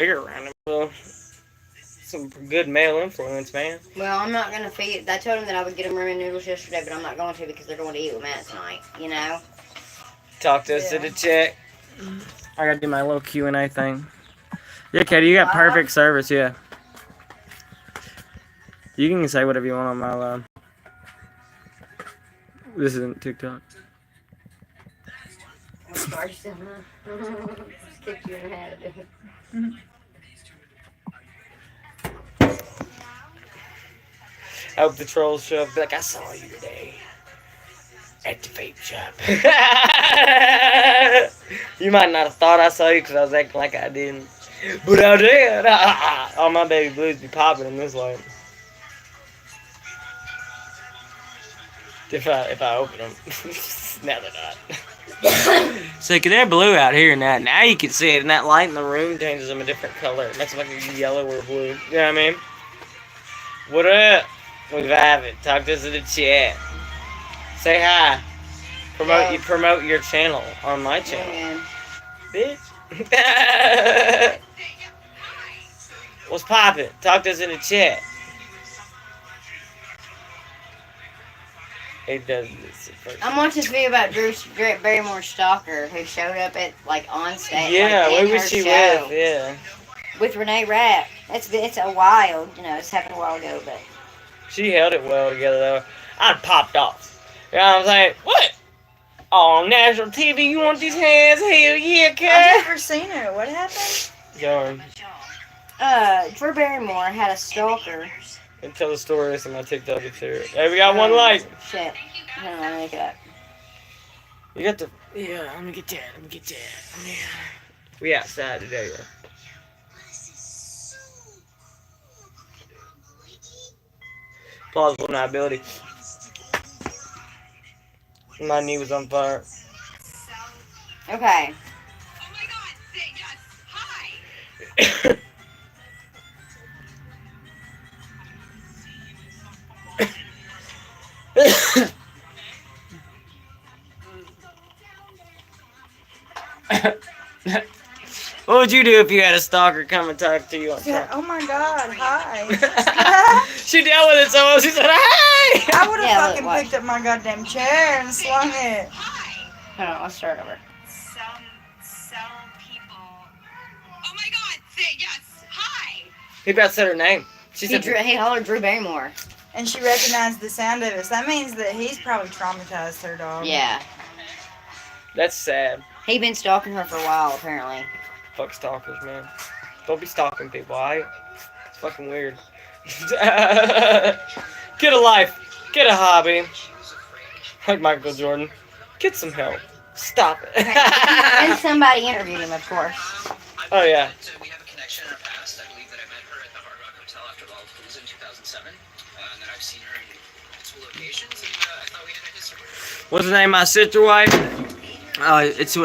figure around him. Well, some good male influence, man. Well, I'm not gonna feed. I told him that I would get him ramen noodles yesterday, but I'm not going to because they're going to eat with Matt tonight. You know. Talk to us to the check. I gotta do my little Q&A thing. Yeah, Katie, you got perfect service. Yeah. You can say whatever you want on my line. This isn't TikTok. Just kicked you in the head. I hope the trolls show up. Be like, I saw you today at the vape shop. You might not have thought I saw you because I was acting like I didn't. But I did. All my baby blues be popping in this light. If I open them. Now they're not. So they're blue out here now. Now you can see it. And that light in the room changes them a different color. It makes them like a yellow or blue. You know what I mean? What up? We have it. Talk to us in the chat. Say hi. Promote your channel on my channel. Bitch. What's poppin'? Talk to us in the chat. It does this first. I'm watching this video about Drew Barrymore's stalker who showed up at on stage. Yeah, like, who was she with? Yeah. With Renee Rapp. It's a while, it's happened a while ago, but she held it well together though. I'd popped off. You know what I'm saying? What? On national TV, you want these hands? Hell yeah, kid. I've never seen her. What happened? Yarn. Drew Barrymore had a stalker. And tell the story in my TikTok. It's here. Hey, we got one like. Shit. I don't know, let me make it up. You got the. Yeah, let me get that. Yeah. We outside today, yeah. Plausible deniability. My knee was on fire. Okay. Oh my god, say yes. Hi. What would you do if you had a stalker come and talk to you on Yeah, phone? oh my god, hi. She dealt with it so well, she said, hey! I would have Yeah, fucking look, picked up my goddamn chair and slung it. Hold on, let's start over. Some people. Oh my god, say yes. Hi. He about said her name. She said, He hollered Drew Barrymore. And she recognized the sound of it. So that means that he's probably traumatized her dog. Yeah. that's sad. He'd been stalking her for a while, apparently. Fuck stalkers, man. Don't be stalking people, alright? It's fucking weird. Get a life. Get a hobby. Like Michael Jordan. Get some help. Stop it. And somebody interviewed him, of course. Oh, yeah. We have a connection in our past. I believe that I met her at the Hard Rock Hotel after Lollapalooza in 2007. And that I've seen her in multiple locations, and I thought we had a history. What's the name of my sister wife? It's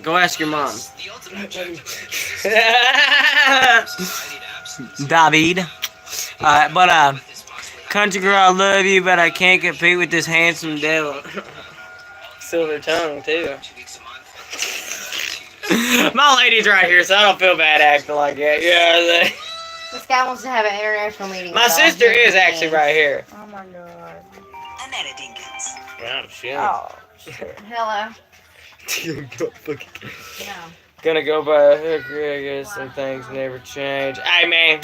go ask your mom. The ultimate objective David. But country girl, I love you, but I can't compete with this handsome devil. Silver tongue too. My lady's right here, so I don't feel bad acting like that. Yeah. This guy wants to have an international meeting. My with all sister human is actually beings. right here. Oh my god. Annetta Dinkins. Oh shit. Oh, shit. Hello. No. Gonna go by a hooker, I guess some things never change. Hey man,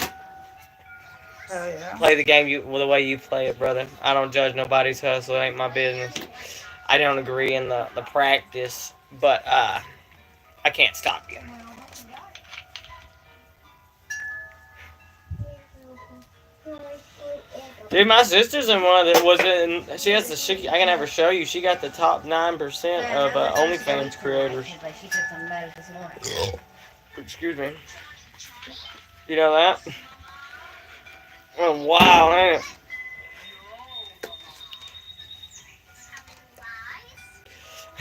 Oh yeah. play the game the way you play it, brother. I don't judge nobody's hustle, it ain't my business. I don't agree in the practice, but I can't stop you. Dude, my sister's in one that was in. She has the. I can never show you. She got the top 9% of OnlyFans creators. She took some meds this morning. Excuse me. You know that? Oh wow, ain't it?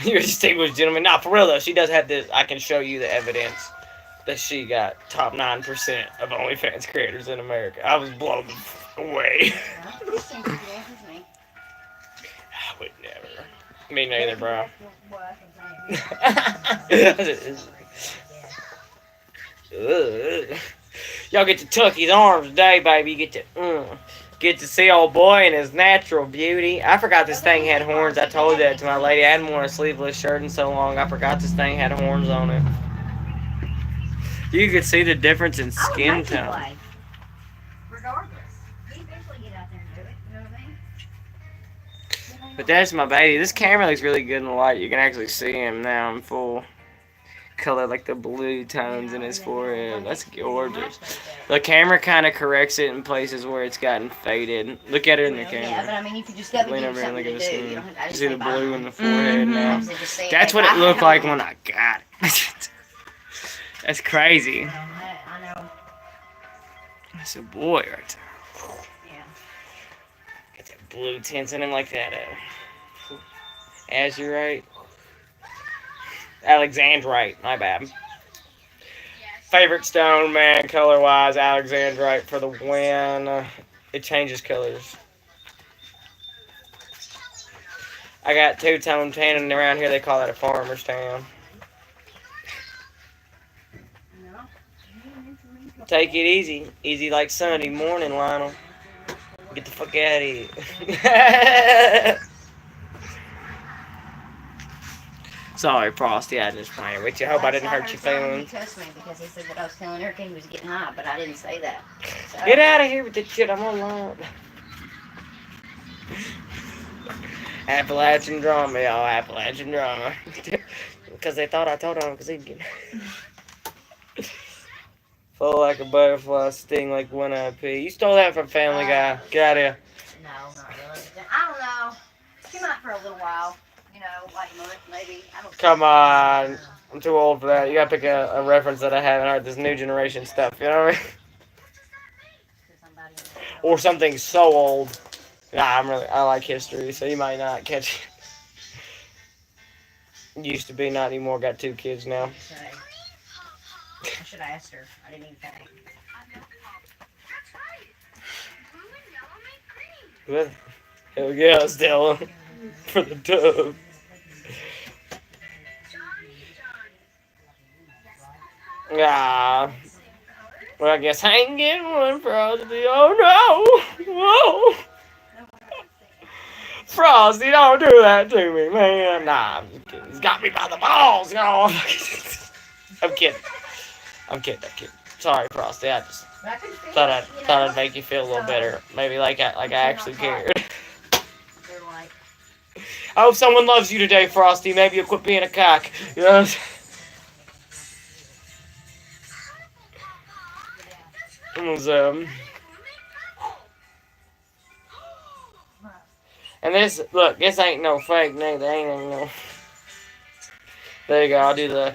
You're a distinguished gentleman. Nah, for real though, she does have this. I can show you the evidence that she got top 9% of OnlyFans creators in America. I was blown away. I would never. Me neither, bro. Ugh. Y'all get to Tucky's arms today, baby. You get to see old boy in his natural beauty. I forgot this thing had horns. I told that to my lady. I hadn't worn a sleeveless shirt in so long. I forgot this thing had horns on it. You could see the difference in skin tone. Regardless. You eventually get out there and do it. You know what I mean? But that's my baby. This camera looks really good in the light. You can actually see him now in full color, like the blue tones in his forehead. That's gorgeous. The camera kind of corrects it in places where it's gotten faded. Look at it in the camera. Yeah, but I mean, you could just go Lean give over and something look to at do. the You skin. don't have to You see the blue in the buy forehead now. them. Just say, That's what it looked like when I got it. That's crazy. I know. That's a boy right there. Yeah. Got that blue tints in him like that. Azurite. Alexandrite, my bad. Favorite stone, man, color-wise, Alexandrite for the win. It changes colors. I got two-tone tanning around here. They call that a farmer's tan. Take it easy. Easy like Sunday morning, Lionel. Get the fuck out of here. Sorry, Frosty, I just playing with you. I hope I didn't hurt your feelings. He cussed me because he said that I was telling Erica he was getting high, but I didn't say that. So. Get out of here with this shit. I'm online. Appalachian drama, y'all. Appalachian drama. Because they thought I told on him because he'd get... Fall like a butterfly, sting like one-eyed pea. You stole that from Family Guy. Get out of here. No, not really. I don't know. She might for a little while. You know, like a month, maybe. I don't Come on. I'm too old for that. You gotta pick a reference that I haven't heard. This new generation stuff, you know what I mean? Or something so old. Nah, I like history, so you might not catch it. Used to be, not anymore. Got 2 kids now. I should have asked her. I didn't even think. That's right. Blue and yellow make green. What? Hell yeah, Stella. For the dub. Ah. Well, I guess I ain't getting one, Frosty. Oh no! Whoa! Frosty, don't do that to me, man. Nah, I'm just kidding. He's got me by the balls, y'all. I'm kidding. I'm kidding. Sorry, Frosty. I just thought I'd make you feel a little better. Maybe like I actually cared. I hope someone loves you today, Frosty. Maybe you'll quit being a cock. You know what I'm saying? And this, look, this ain't no fake name. There ain't no. There you go. I'll do the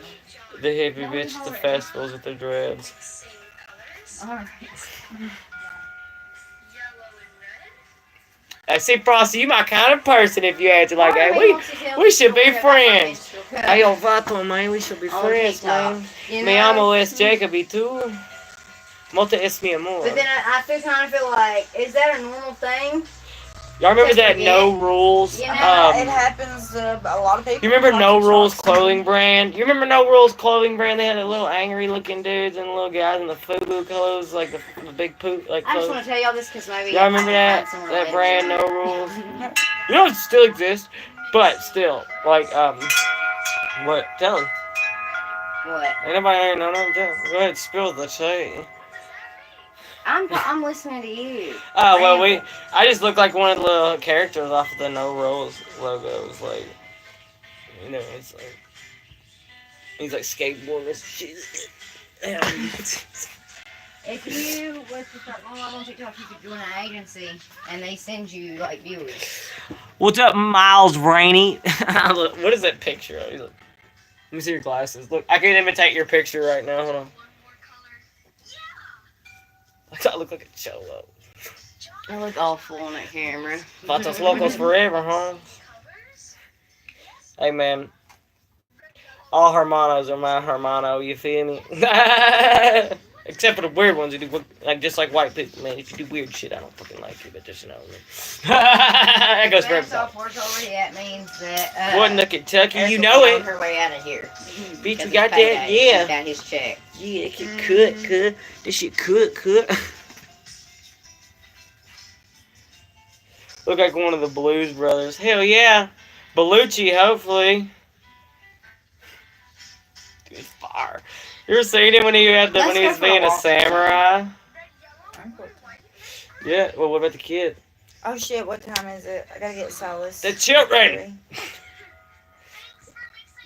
hippie bitch at the festivals with the dreads. Alright. See, Frosty, you my kind of person if you acted like that. We should be friends. Hey, yo, Vato, man, we should be friends, man. Me amo es Jacoby, too. Mota es mi amor. But then I kind of feel like, is that a normal thing? Y'all remember that No Rules? You know, it happens to a lot of people. You remember No Rules clothing brand? You remember No Rules clothing brand? They had the little angry looking dudes and the little guys in the FUBU clothes, like the big poop, like I just clothes. want to tell y'all this because maybe Y'all remember that? That brand, No Rules? You know it still exists, but still, like, what? Tell him. What? Ain't nobody know nothing. Go ahead, spill the tea. I'm listening to you. Oh, well, I just look like one of the little characters off of the No Rules logos, like, you know, it's like, he's like skateboarding shit. If you was to start going on TikTok, you could join an agency, and they send you, like, viewers. What's up, Miles Rainey? What is that picture of? Let me see your glasses. Look, I can imitate your picture right now. Hold on. I look like a cholo. I look awful on that camera. Vatos locos forever, huh? Hey, man. All hermanos are my hermano, you feel me? Except for the weird ones who do, like, just like white people, man. If you do weird shit, I don't fucking like you, but just, you know. That goes for everybody. Software's already at means that, What in the Kentucky? You Erica know will be it. on her way out of here. Bitch, Because you got it's that? payday. Yeah. He got his check. Yeah, it can cut. This shit cut. Look like one of the Blues Brothers. Hell yeah. Bellucci, hopefully. Dude, fire. You ever seen him when he had when he was being a samurai? Yeah, well, what about the kid? Oh shit, what time is it? I gotta get Solace. The children!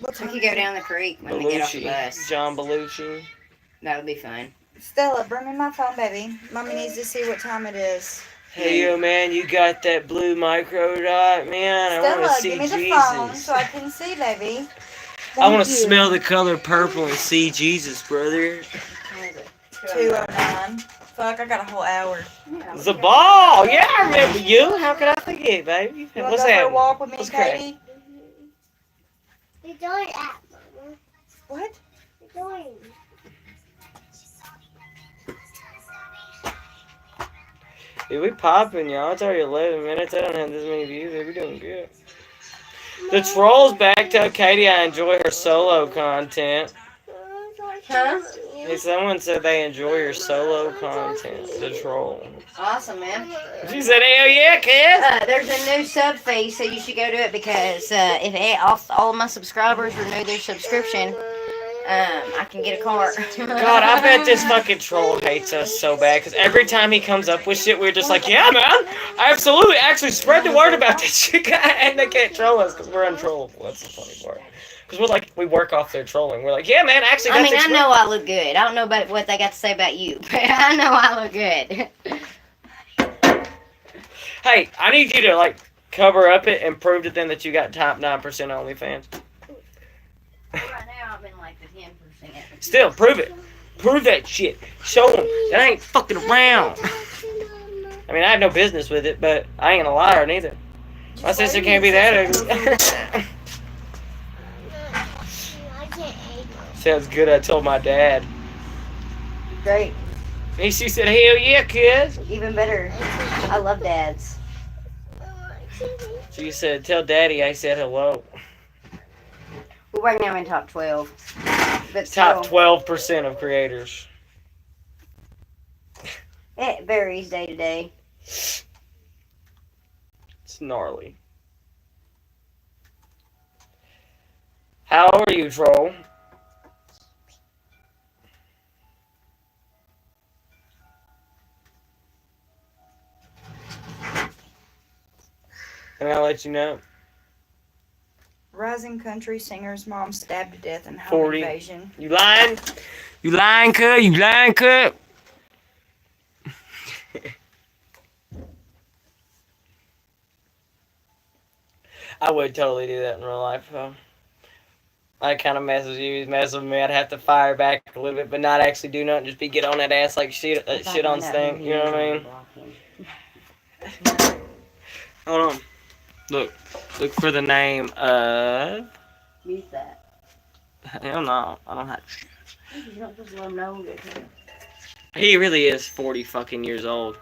What We time could is go it? down the creek when we get off the Bellucci. bus. John Bellucci. That would be fun. Stella, bring me my phone, baby. Mommy needs to see what time it is. Hey, yo, man, you got that blue micro dot, man? I want Stella, to see give me the Jesus. phone so I can see, baby. I want Thank to you. smell the color purple and see Jesus, brother. 2:09. Fuck, I got a whole hour. The ball! Yeah, I remember you. How could I forget, baby? You wanna What's go for a happening? walk with me, What's crack? Katie? We're doing that, Mama. What? We're doing. Dude, we popping, y'all. It's already 11 minutes. I don't have this many views. We're doing good. The troll's back. Tell Katie I enjoy her solo content. Huh? Hey, someone said they enjoy your solo content. The troll. Awesome, man. She said, hell yeah, kid. There's a new sub fee, so you should go to it because if all of my subscribers renew their subscription, I can get a car. God, I bet this fucking troll hates us so bad because every time he comes up with shit, we're just like, yeah, man, absolutely. Actually, spread the word about this shit, and they can't troll us because we're untrollable. That's the funny part. Because we're like, we work off their trolling. We're like, yeah, man, actually, I that's mean, I know I look good. I don't know about what they got to say about you, but I know I look good. Hey, I need you to, like, cover up it and prove to them that you got top 9% OnlyFans. Right now, I'm in like the 10%. Still, prove it. Prove that shit. Show them that I ain't fucking around. I mean, I have no business with it, but I ain't gonna lie to her neither. My sister can't be that ugly. Sounds good. I told my dad. Great. And she said, hell yeah, kid. Even better. I love dads. She said, tell daddy I said hello. We're right now in top 12. But Top still, 12% of creators. it varies day to day. It's gnarly. How are you, troll? And I'll let you know. Rising country singer's mom stabbed to death in home 40. invasion. You lying? You lying, cut? You lying, cut? I would totally do that in real life, though. I kind of mess with you, mess with me. I'd have to fire back a little bit, but not actually do nothing. Just be get on that ass like shit on stink. You know what I mean? Hold on. Look for the name of. Use that. Hell no, I don't have. You don't just let them know that. He really is 40 fucking years old.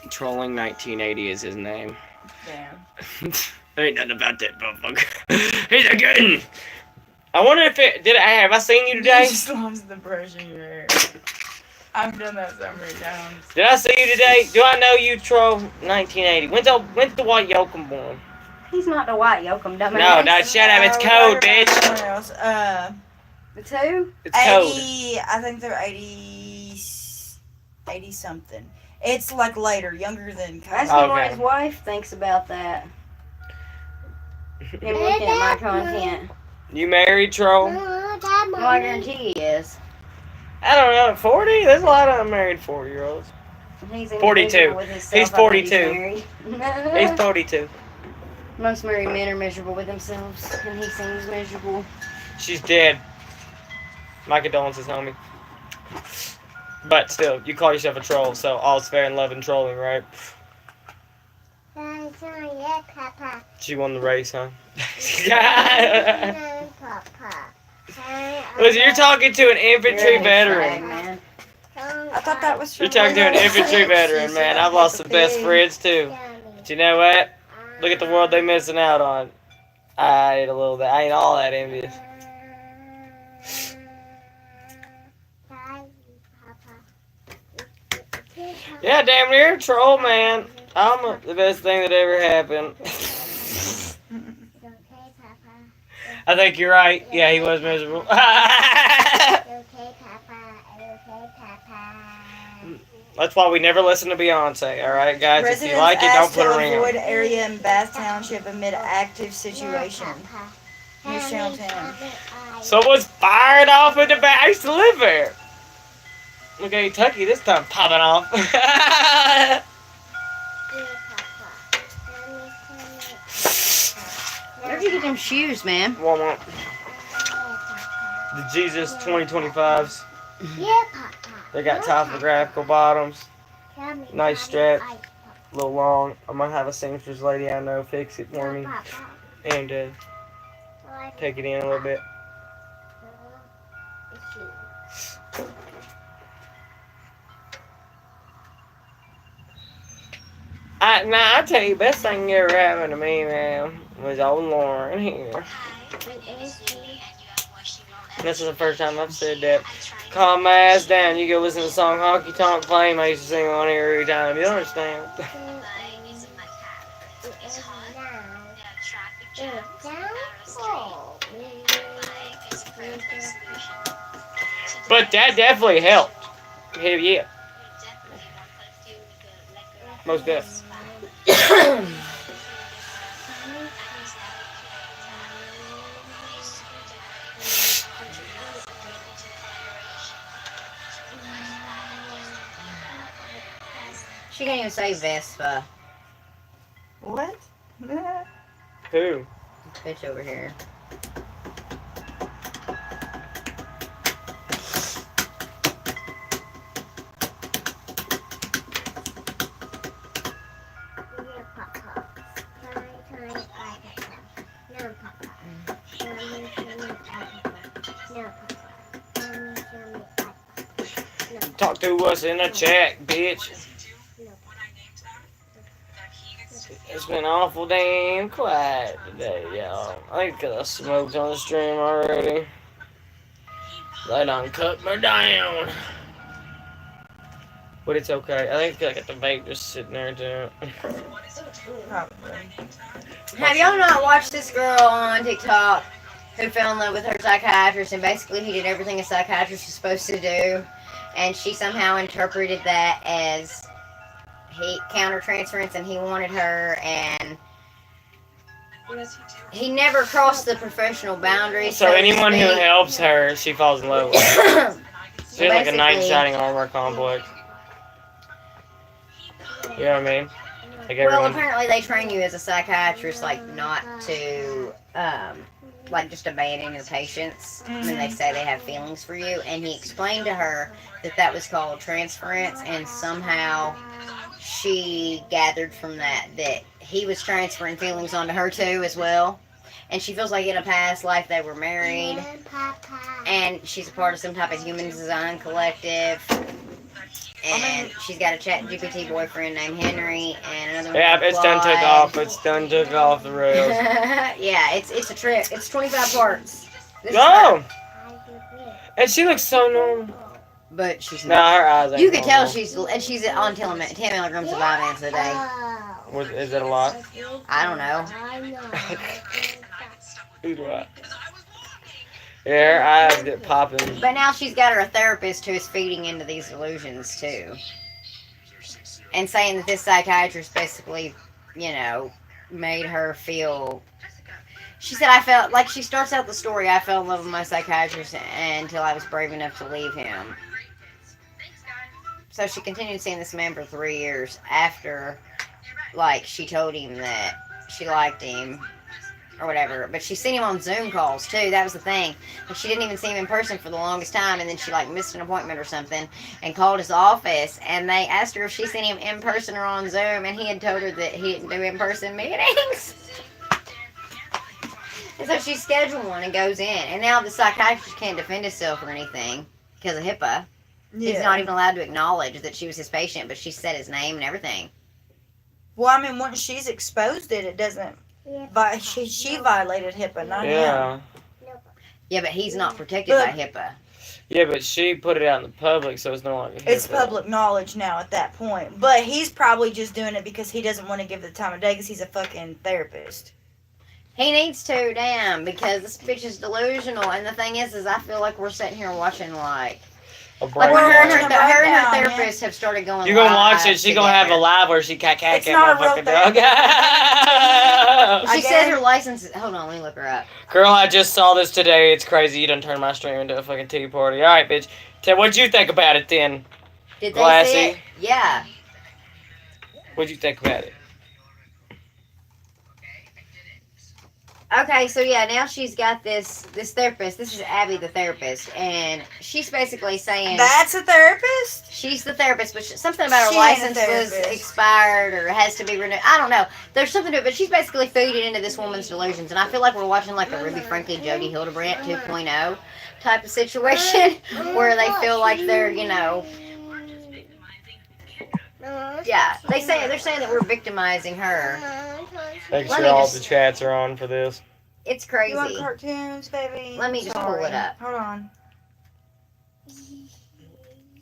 Trolling 1980 is his name. Damn. There ain't nothing about that motherfucker. He's a good. I wonder if it have I seen you today? He just loves the brush in your hair. I've done that so many times. Did I see you today? Do I know you, troll? 1980. When's the White Yoakum born? He's not the white yoakum, dumbass. No, shut up. It's cold, bitch. Someone else. The two? It's cold. 80, I think they're 80 something. It's like later, younger than Ask Kyle. him what Okay. his wife thinks about that. Him looking at my content. You married, troll? Dad, Well, I guarantee he is. I don't know. 40? There's a lot of unmarried 40-year-olds. He's 42. individual with himself. He's I bet he's 42. married. He's 42. Most married men are miserable with themselves, and he seems miserable. She's dead. My condolences, homie. But still, you call yourself a troll, so all's fair in love and trolling, right? Papa. She won the race, huh? Papa. Listen, you're talking to an infantry You're a veteran. flag, man. I thought that was from You're talking to an Lilo infantry and Stitch. veteran, She man. said, I've lost some Peppa best Pig. friends too. But you know what? Look at the world they missing out on. I ain't a little bit. I ain't all that envious. Yeah, damn near a troll, man. I'm the best thing that ever happened. I think you're right. Yeah, he was miserable. That's why we never listen to Beyonce, alright, guys? If you Residents like it, don't asked put to a ring on avoid it. area in Bass Township amid active situation. News Channel 10. Someone's firing off in the back. I used to live there. Look at Tucky this time popping off. Where'd you get them shoes, man? Walmart. The Jesus 2025s. Yeah, Papa. They got topographical bottoms. Nice straps. A little long. I'm gonna have a seamstress lady I know fix it for me and take it in a little bit. I tell you, best thing ever happened to me, man, was old Lauren here. And this is the first time I've said that. Calm my ass down. You go listen to the song Honky Tonk Flame. I used to sing on here every time. You understand? But that definitely helped. Hell yeah. Most definitely. She can't even say Vespa. What? Who? Bitch over here. Talk to us in the chat, bitch. It's been awful damn quiet today, y'all. I think 'cause I smoked on the stream already. They done cut me down. But it's okay. I think I got the vape just sitting there too. Probably. Have y'all not watched this girl on TikTok who fell in love with her psychiatrist and basically he did everything a psychiatrist is supposed to do, and she somehow interpreted that as he countertransference and he wanted her, and he never crossed the professional boundaries. So to anyone who speak. helps her, she falls in love with. She's like a knight in Basically- shining armor complex. You know what I mean? Like Well, everyone. apparently they train you as a psychiatrist, like, not to, like, just abandon your patients when they say they have feelings for you. And he explained to her that that was called transference, and somehow she gathered from that he was transferring feelings onto her, too, as well. And she feels like in a past life they were married, and she's a part of some type of human design collective. And she's got a ChatGPT boyfriend named Henry, and another one. Yeah, named it's done took Claude. off. It's done took off the rails. Yeah, it's a trip. It's 25 parts. This is Oh! her. And she looks so normal. But she's Nah, not. her eyes ain't You can tell normal. she's on 10 milligrams of Vyvanse a day. Is it a lot? I don't know. Who's what? Yeah, her eyes get popping. But now she's got her a therapist who is feeding into these delusions too, and saying that this psychiatrist basically, made her feel. She said, I felt like, she starts out the story, I fell in love with my psychiatrist until I was brave enough to leave him. So she continued seeing this man for 3 years after, like, she told him that she liked him or whatever. But she's seen him on Zoom calls too. That was the thing. Like, she didn't even see him in person for the longest time, and then she like missed an appointment or something and called his office, and they asked her if she seen him in person or on Zoom, and he had told her that he didn't do in-person meetings. And so she scheduled one and goes in, and now the psychiatrist can't defend himself or anything because of HIPAA. He's not even allowed to acknowledge that she was his patient, but she said his name and everything. Well, I mean, once she's exposed it doesn't. But she violated HIPAA, not him. Yeah. Yeah, but he's not protected by HIPAA. Yeah, but she put it out in the public, so it's no longer It's HIPAA. public knowledge now at that point. But he's probably just doing it because he doesn't want to give the time of day because he's a fucking therapist. He needs to, damn, because this bitch is delusional. And the thing is I feel like we're sitting here watching, like A her and breakdown. her therapist have started going You gonna watch live it? She gonna have a together. live where she cat It's not a real motherfucking dog. She said Again? her license. Hold on, let me look her up. Girl, I just saw this today. It's crazy. You done turned my stream into a fucking tea party. All right, bitch. What'd you think about it then? Did they Glassy. see it? Yeah. What'd you think about it? Okay, so yeah, now she's got this therapist. This is Abby, the therapist, and she's basically saying That's a therapist? she's the therapist, but something about her She ain't a license was therapist. expired or has to be renewed. I don't know. There's something to it, but she's basically feeding into this woman's delusions, and I feel like we're watching like a Ruby Franklin, Jody Hildebrandt 2.0 type of situation where they feel like they're, yeah, they're saying that we're victimizing her. Make Let sure me all just- the chats are on for this. It's You want crazy. cartoons, baby? Let me just pull it up. Hold on.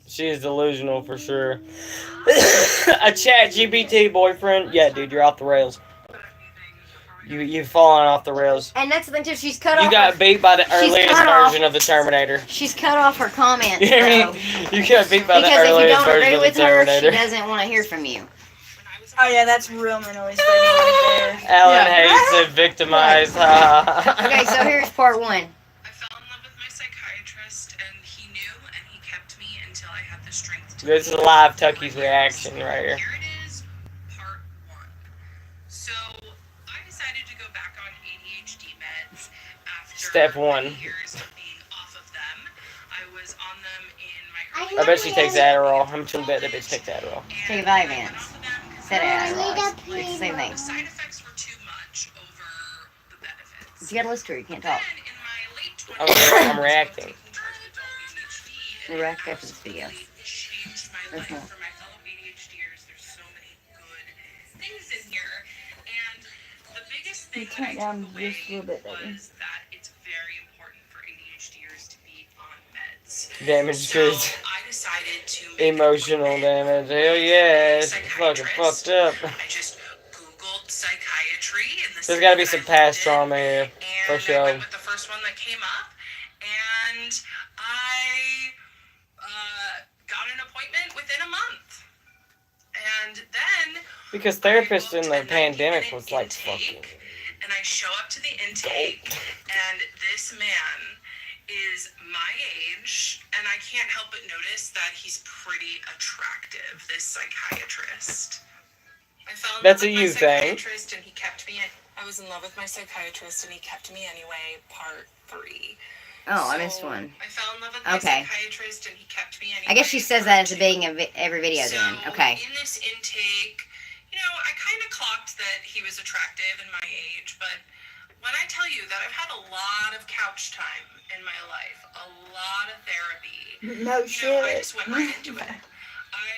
She is delusional for sure. A chat GPT boyfriend? Yeah, dude, you're off the rails. You've fallen off the rails. And that's the thing too. She's cut off. You got beat by the She's earliest cut off. version of the Terminator. She's cut off her comments. You hear me? though. You got beat by the Because if you earliest don't agree version of the with her, she Terminator. doesn't want to hear from you. Oh, yeah, that's real mentally stable right there. Alan Yeah. hates it, victimized. Okay, so here's part one. I fell in love with my psychiatrist, and he knew, and he kept me until I had the strength to. This is live Tucky's reaction right here. Here it is, part one. So I decided to go back on ADHD meds after Step one. years of being off of them. I was on them in my I early I bet she takes Adderall. How much you bet that bitch takes Adderall? Take a and I Vyvanse. went off of them 'cause Said I it. realized It's the same thing. the side effects were too much over the benefits. You gotta listen to her. You can't talk. Then in my late 20s, I'm reacting. You react after this video. changed my life Mhm. for my fellow ADHDers. There's so many good things in here, and the biggest thing that I Turn it down took away just a little bit, baby. was that it's very important for ADHDers to be on meds. Damage So goods. I decided to make Emotional an appointment damage. Hell yeah. It's fucking psychiatrist. fucked up. I just Googled psychiatry in the There's gotta be city some that I lived past in, trauma here. For and I sure. went with the first one that came up, and I got an appointment within a month. And then Because I therapists booked in the a pandemic 90-minute was like intake, fucking and I show up to the intake, and this man is my age, and I can't help but notice that he's pretty attractive, this psychiatrist. I fell in That's love a with my you thing. psychiatrist, and he kept me. I was in love with my psychiatrist, and he kept me anyway. Part 3. Oh, I missed one. I fell in love with my Okay. psychiatrist, and he kept me anyway. I guess she says that at the beginning of every video then. Okay. In this intake, I kind of clocked that he was attractive in my age, but when I tell you that I've had a lot of couch time in my life, a lot of therapy, No I shit. just went right into it. I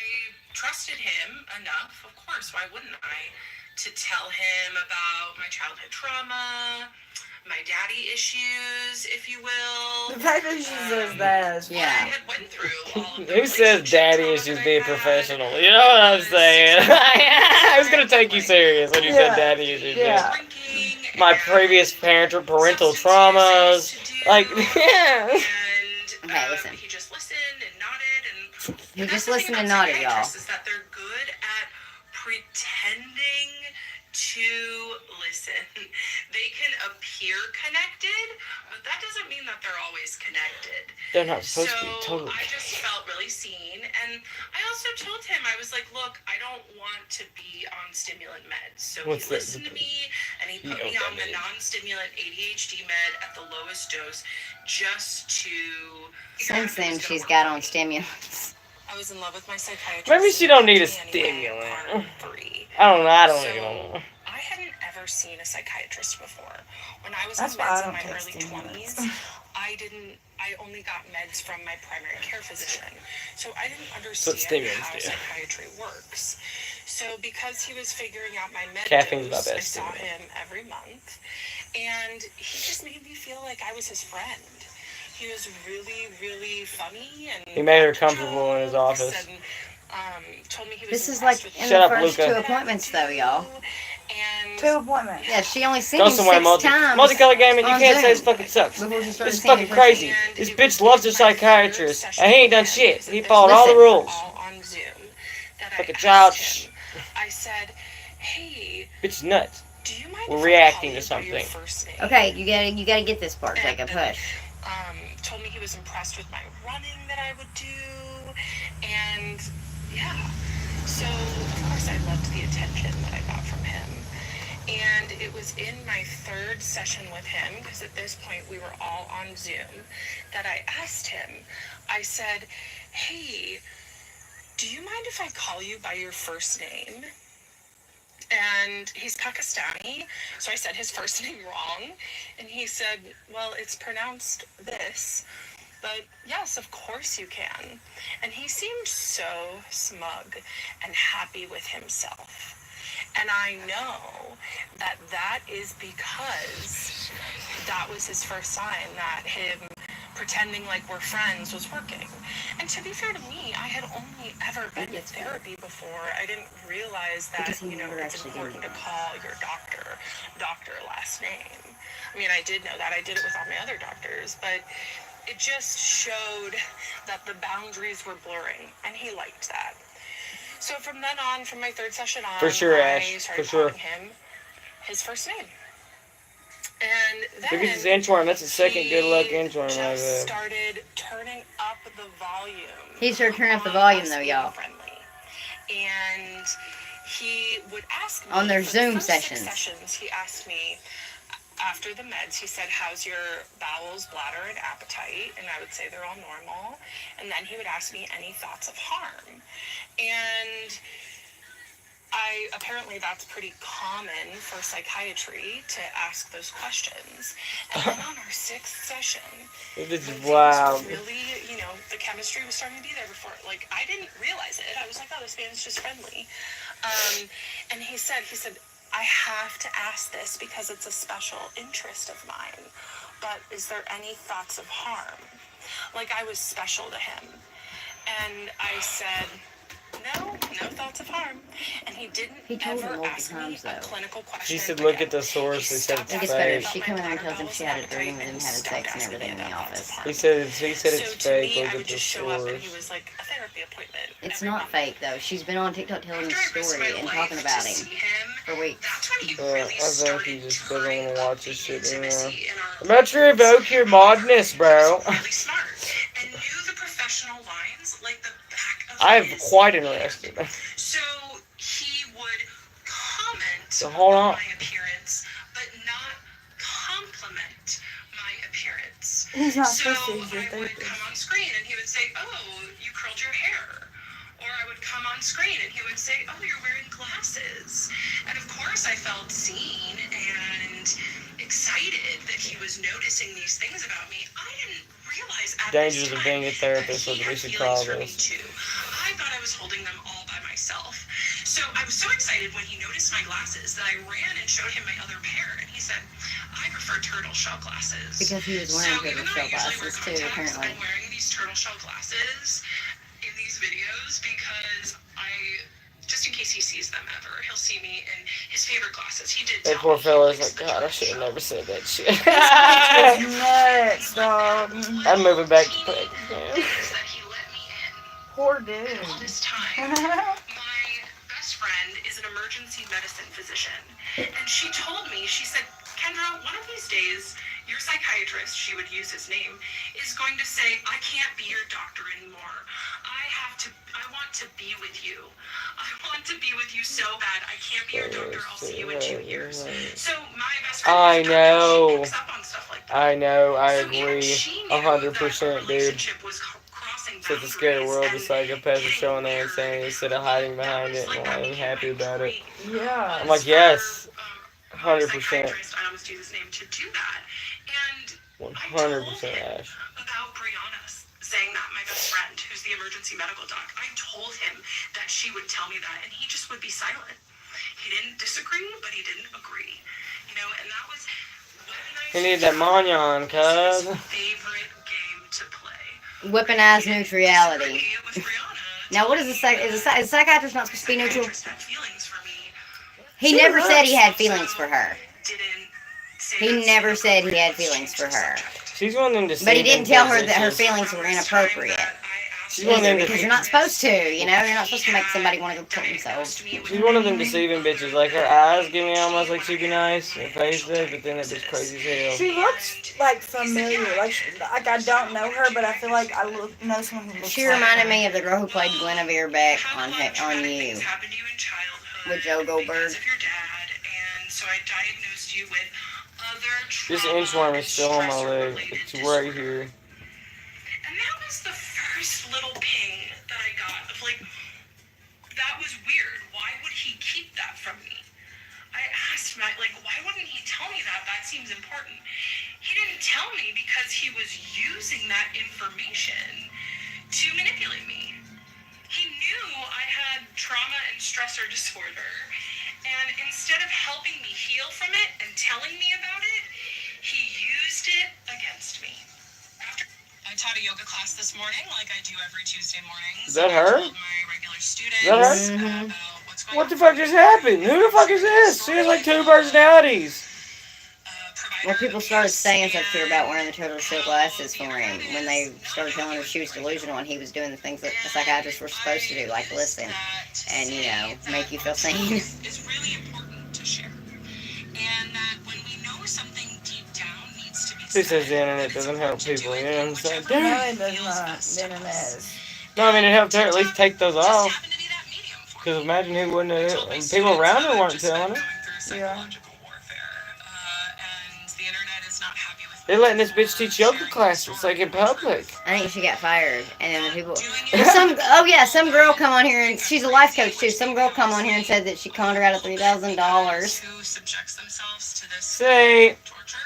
trusted him enough, of course, why wouldn't I, to tell him about my childhood trauma, my daddy issues, if you will. The fact that she says that is What I Yeah. had went through, all of the Who says relationship daddy trauma issues that being I had. professional? You know what I'm saying? I was gonna take you serious when you Yeah. said daddy issues. Yeah. Drinking My and previous parental substance traumas. use I used to do, Like, yeah. And Okay, listen. he just listened and nodded, and He that's just the thing listened and about nodded, y'all. psychiatrists is that they're good at pretending to listen. They can appear connected, but that doesn't mean that they're always connected. They're not So supposed to be totally. I just felt really seen, and I also told him, I was like, look, I don't want to be on stimulant meds. So What's he that? listened to me, and he put You me know on that the means. non-stimulant ADHD med at the lowest dose, just to figure out Since if it then, was gonna she's work got for on me. stimulants. I was in love with my psychiatrist. Maybe she don't need a Kept me anyway, stimulant. part 3. I don't know. I don't So, even know. I hadn't ever seen a psychiatrist before. When I was That's on why I meds in don't my take early stimulants. 20s, I I only got meds from my primary care physician. So I didn't what understand stimulants how do. psychiatry works. So because he was figuring out my med Caffeine's my dose, I best saw stimulant. him every month. And he just made me feel like I was his friend. He was really, really funny and He made her cracked comfortable in his jokes office. and told me he was This is impressed like with in Shut the up, first Luca. 2 appointments, though, y'all. And 2 appointments. Yeah, she only seen Go him somewhere, 6 times multicolor gaming. You on can't say Zoom this fucking sucks. before she started This is seeing fucking him. crazy. And This it bitch would loves be her my third psychiatrist, session and he ain't done with him, shit. because He at followed this all the point we were rules. all on Zoom, that I Fucking asked child. him, I said, hey, Bitch is nuts. do you mind We're if I reacting call to you by your something. first name? Okay, you gotta get this part, Jacob. And Hush. told me he was impressed with my running that I would do, and yeah. So of course I loved the attention that I got from him. And it was in my third session with him, because at this point we were all on Zoom, that I asked him, I said, hey, do you mind if I call you by your first name? And he's Pakistani, so I said his first name wrong. And he said, well, it's pronounced this, but yes, of course you can. And he seemed so smug and happy with himself. And I know that that is because that was his first sign that him pretending like we're friends was working. And to be fair to me, I had only ever been to therapy before. I didn't realize that, Because he you know, never it's actually important did to it. call your doctor last name. I mean, I did know that. I did it with all my other doctors, but it just showed that the boundaries were blurring, and he liked that. So from then on, from my third session on, For sure, I Ash. started For sure. calling him his first name. And then Look at his inchworm. That's the second good luck he inchworm I've just had. started turning up the volume. He started turning up the on volume, us though, being y'all. friendly. And he would ask me On their for Zoom the first sessions. 6 sessions. He asked me after the meds. He said, "How's your bowels, bladder, and appetite?" And I would say they're all normal. And then he would ask me any thoughts of harm. And apparently that's pretty common for psychiatry to ask those questions. And then on our 6th session, This when is things wild. were really, you know, the chemistry was starting to be there before, like, I didn't realize it. I was like, oh, this man's just friendly. And he said, I have to ask this because it's a special interest of mine, but is there any thoughts of harm? Like I was special to him. And I said, no thoughts of harm. And he didn't He told her ever multiple ask times, me a though. clinical question. She said, look again. at the source. He They said stopped it's It gets asking better. fake. She about come my in and bladder, tells him bowels, she and had a dream appetite, with him and having stopped sex and asking me everything in the about thoughts of office. harm. He said So it's to fake. me, Look I at would the just show up and he source. was like a therapy appointment. It's every not month. fake, though. She's been on TikTok telling After his I risked story my and life talking about to him see him, for weeks. that's when he I really think started he just doesn't turning want to up watch the this shit anymore. intimacy in our I'm about to revoke your modness, He bro. was really smart and knew the professional lines like the back of I am his quite hand. interested. So he would comment So hold on. my appearance, but not compliment my appearance. He's not So supposed to. He's your I would therapist. come on screen and he would say, "Oh, you curled your hair." Or I would come on screen and he would say, "Oh, you're wearing glasses." And of course I felt seen and excited that he was noticing these things about me. I didn't realize at Dangers this of time being a therapist, that what he we had should feelings call for me this. too. I thought I was holding them all by myself. So I was so excited when he noticed my glasses that I ran and showed him my other pair, and he said, "I prefer turtle shell glasses." Because he was wearing so even turtle though shell I usually wear glasses, too, contacts, apparently. I'm wearing these turtle shell glasses in these videos because just in case he sees them ever, he'll see me in his favorite glasses. He did That tell poor me he fella's likes like, the God, I turtle should have shell. never said that shit. Nuts, dog. I'm moving back to Pakistan. Things that he let me in. Poor And dude. all this time, my best friend is an emergency medicine physician. And she told me, she said, "Kendra, one of these days, your psychiatrist," she would use his name, "is going to say, I can't be your doctor anymore. I want to be with you. I want to be with you so bad. I can't be your doctor. I'll see you in 2 years." So my best friend I is a doctor. know. She picks up on stuff like that. I know, I So even agree. she knew 100%, that our dude. relationship was crossing Such a scary boundaries world. The and psychopaths are getting showing their weird. insanity instead of hiding behind That it was and that lying became happy my about it. dream. Yeah. I'm like, Was yes, for, 100%. psychiatrist, I almost use his name, to do that. And 100% Ash. About Brianna saying that my best friend, who's the emergency medical doc, I told him that she would tell me that, and he just would be silent. He didn't disagree, but he didn't agree. You know, and that was He needed that Magnon, cuz. favorite game to play. Weaponized neutrality. With Brianna. Now, what is the is a psychiatrist not supposed to be neutral? Feelings for me. He never said he had feelings for her. Didn't say He never said he had feelings for her. She's one of them deceiving But he didn't tell her that her bitches. feelings were inappropriate. She's one of them Because you're not supposed to, you know? You're not supposed to make somebody want to go kill themselves. She's one of them deceiving bitches. Like, her eyes give me almost like she'd be nice. Her face does, but then that bitch crazy as hell. She looks like familiar. Like I don't know her, but I feel like I know someone who looks She like reminded her. me of the girl who played Guinevere Beck on You with Joe Goldberg. Of your dad, and so I diagnosed you with other This trauma inchworm is and still on my stressor leg. related It's right here. And that was the first little ping that I got of like, that was weird. Why would he keep that from me? I asked Matt, like, why wouldn't he tell me that? That seems important. He didn't tell me because he was using that information to manipulate me. He knew I had trauma and stressor disorder, and instead of helping me heal from it and telling me about it, he used it against me. I taught a yoga class this morning, like I do every Tuesday morning. Is that her? I told my regular students Is that her? about what's going What the fuck just happened? Who the fuck is this? She has like 2 personalities. Well, people started saying stuff to her about wearing the turtle shell glasses for him when they started telling her she was delusional and he was doing the things that the psychiatrists were supposed to do, like listen and, you know, make you feel sane. It's really important to share. And that when we know something deep down needs to be Who says the internet doesn't help people? You know what I'm saying? No, Damn. it does not. The internet is. No, I mean, it helped her at least take those off. happened to be that medium for me. Because imagine who wouldn't have. And people around her weren't telling her. Yeah. And the internet is not happy with They're letting this bitch teach yoga classes, like in public. I think she got fired, and then the people. Well, some girl come on here and she's a life coach too. Some girl come on here and said that she conned her out of $3,000. who subjects themselves to this See, torture.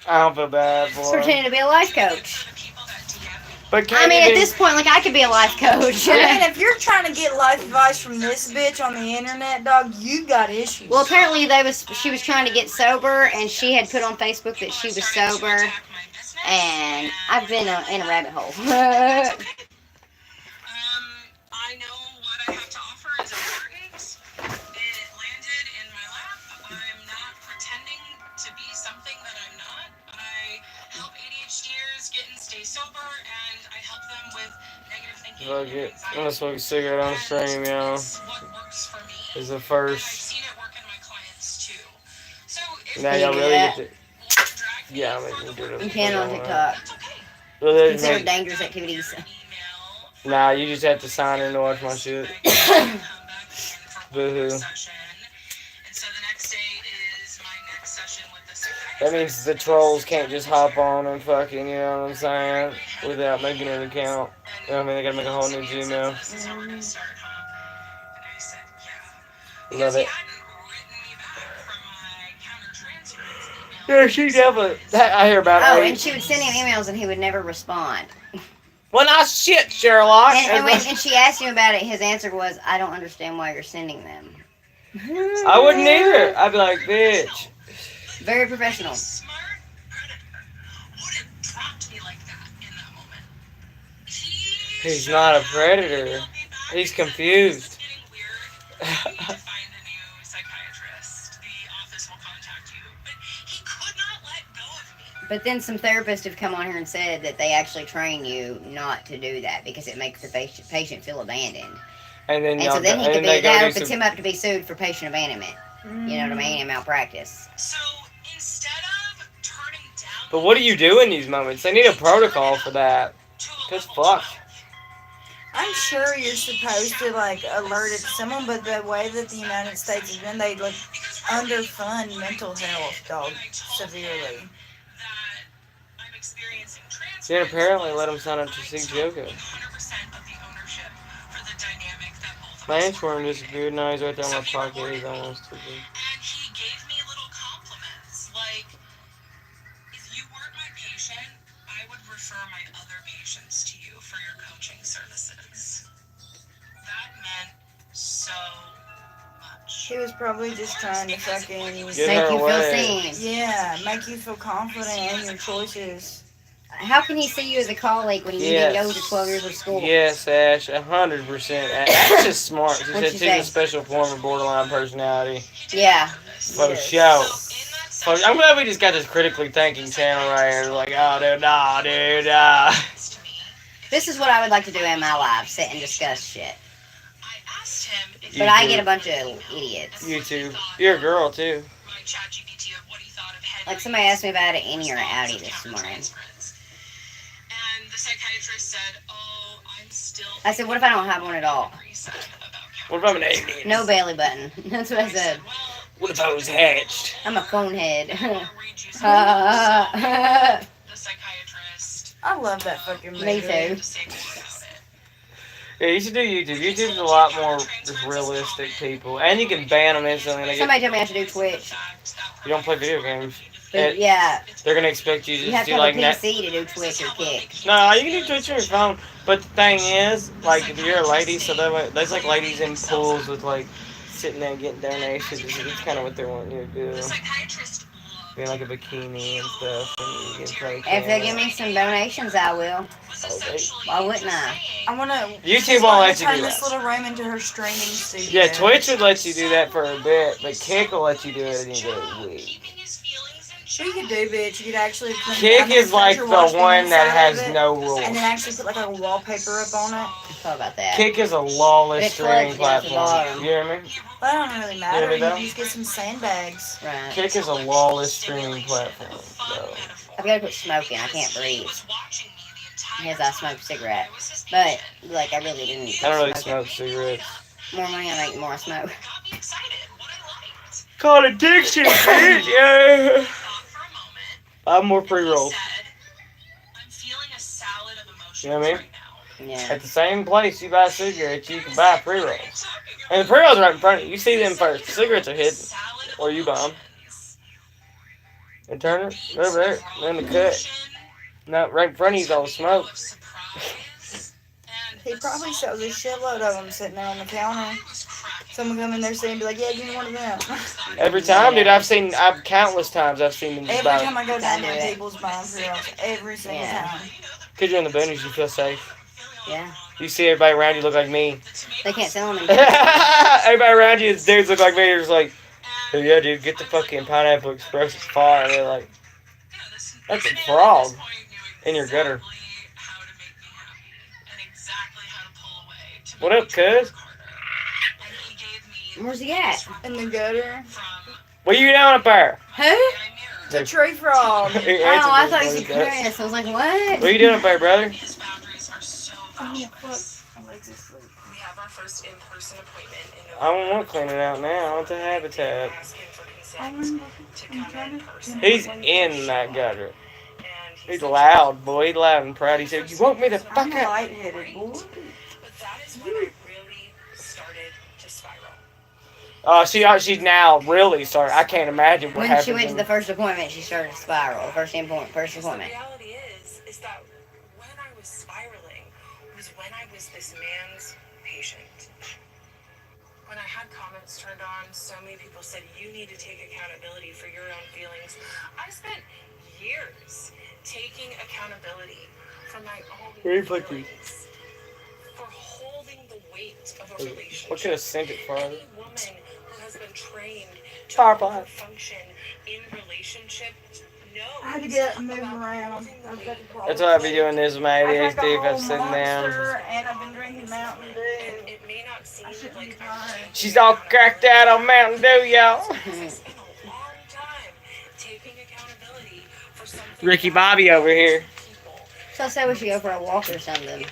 I don't feel bad for her. Pretending to be a life coach. The people that DM me. But I can't mean, you at do- this point, like I could be a life coach. I mean, if you're trying to get life advice from this bitch on the internet, dog, you got issues. Well, apparently she was trying to get sober, and she had put on Facebook that she was sober, and I've been in a rabbit hole. I know what I have to offer is important. It landed in my lap. I'm not pretending to be something that I'm not. I help ADHDers get and stay sober, and I help them with negative thinking. Fuck and it. anxiety. I'm gonna smoke a cigarette on stream, y'all. It's what works for me. Is the And I've first. seen it work in my clients too. So if Now Can y'all you do really that? get to. drag me Yeah, I'm further gonna do it. You can on TikTok. that's okay. Well, there's Consider no- dangerous activities. Nah, you just have to sign in to watch my shit. Boo-hoo. That means the trolls can't just hop on and fucking, you know what I'm saying, without making an account. You know what I mean? They gotta make a whole new Gmail. Love it. Yeah, she definitely. I hear about Oh, it. and she would send him emails, and he would never respond. Well, not shit, Sherlock. And she asked him about it. His answer was, "I don't understand why you're sending them." I wouldn't either. I'd be like, bitch. Very professional. Smart predator would have dropped me like that in that moment. He's not a predator. He's confused. You need to find a new psychiatrist. The office will contact you. But he could not let go of me. But then some therapists have come on here and said that they actually train you not to do that because it makes the patient feel abandoned. And then And y'all so then go, he could and be, they go that do opens some, him up to be sued for patient abandonment. You know what I mean? And malpractice. So instead of turning down. But what do you do in these moments? They need a protocol for that. Cause fuck. I'm sure you're supposed to like alert it to someone, but the way that the United States has been, they like underfund mental health, dog, severely. Then apparently let him sign up to see yoga. My inchworm disappeared. Now he's right there on my pocket. He's almost too big. And he gave me little compliments, like, if you weren't my He was probably just trying to fucking, Get Make her you feel away. seen. yeah, make you feel confident in your choices. How can he see you as a colleague when you didn't go to 12 years of school? Yes, Ash, 100%. Ash is smart. She What'd said she she's a say? special form of borderline personality. Yeah. For Yes. sure. I'm glad we just got this critically thinking channel right here. Like, oh, dude, nah, dude, nah. This is what I would like to do in my life, sit and discuss shit. You But I too. get a bunch of idiots. You too. You're a girl, too. Like somebody asked me about an innie or an outie this morning. And the psychiatrist said, "Oh, I'm still." I said, what if I don't have one at all? What if I'm an alien? No belly button. That's what I said. What if I was hatched? I'm a phone head. The psychiatrist. I love that fucking movie. Me too. Yeah, you should do YouTube. YouTube's a lot more just realistic people. And you can ban them instantly. They Somebody get, told me I should do Twitch. you don't play video games. But yeah, They're going to expect you to you just have do to like have a that. PC to do Twitch or Kick. No, you can do Twitch on your phone. But the thing is, like, if you're a lady, so there's like ladies in pools with like sitting there getting donations. It's kind of what they're wanting you to do. Being like a bikini and stuff. And you can play If they give me some donations, I will. Why wouldn't I? I want to. YouTube won't let you turn do this that. little room into her streaming studio. Yeah, Twitch would let you do that for a bit, but Kick will let you do it in a week. Sure you could do, bitch. You could actually put Kick is like the one that has no rules. and then actually put like a wallpaper up on it. I thought about that. Kick is a lawless It streaming plugs down to the platform. bottom. You hear me? That don't really matter. Yeah, You they can just get some sandbags. Right. Kick is a lawless streaming platform. So. I've got to quit smoking. I can't breathe. Because I smoke a cigarette. But, like, I really didn't. I don't really smoke cigarettes. More money I make, the more I smoke. Called addiction, bitch. Yeah. I'm more pre-rolls. You know what I mean? Yeah. At the same place you buy cigarettes, you can buy pre-rolls. And the pre-rolls are right in front of you. You see them first. The cigarettes are hidden. Or you buy them. And turn it over there. Then the cut. No, right in front of you is all the smoke. He probably sells a shitload of them sitting there on the counter. Someone come in there saying, be like, yeah, give me one of them. Every time, dude, I've countless times I've seen them just Every buy time I go down there, I do it. people's buying pre-rolls. Every single Yeah. time. Because you're in the boonies, you feel safe. Yeah. You see everybody around you look like me. They can't sell them in Everybody around you, dudes look like me. They're just like, oh, yeah, dude, get the fucking Pineapple Express. It's fire. And they're like, that's a frog in your gutter. What up, cuz? Where's he at? In the gutter. What you doing up there? Who? The tree frog. He Oh, answered I me thought before you he said does. Chris. I was like, what? What you doing up there, brother? Oh, fuck. Alexis sleep. We have our first in-person appointment in I don't want cleaning out now. I want the habitat. ask him for consent to come in person. He's in that gutter. And he He's said- loud, boy. He's loud and proud. He said, you want me to fuck I'm up? lightheaded, boy. But that is when I really started to spiral. She's now really sorry. I can't imagine what When happened. she went to when- the first appointment, she started to spiral. The first appointment. The reality is that when I was spiraling was when I was this man's patient. When I had comments turned on, so many people said, you need to take accountability for your own feelings. I spent years taking accountability for my own Very fucking- feelings, for holding the weight of a relationship. What could have sent it for? Any woman who has been trained to Powerful. function in relationship knows I had to get up and move about around. holding the I've got weight. the problem. That's why I be doing this with my I drank ADHD a if I'm whole sitting down. Monster, and I've been drinking Mountain And Dew. it may not seem I shouldn't like be I'm crying. changing She's all cracked out on Mountain Dew, y'all. in a long time, taking accountability for something Ricky that Bobby over here. people. So I said we should go for a walk or something.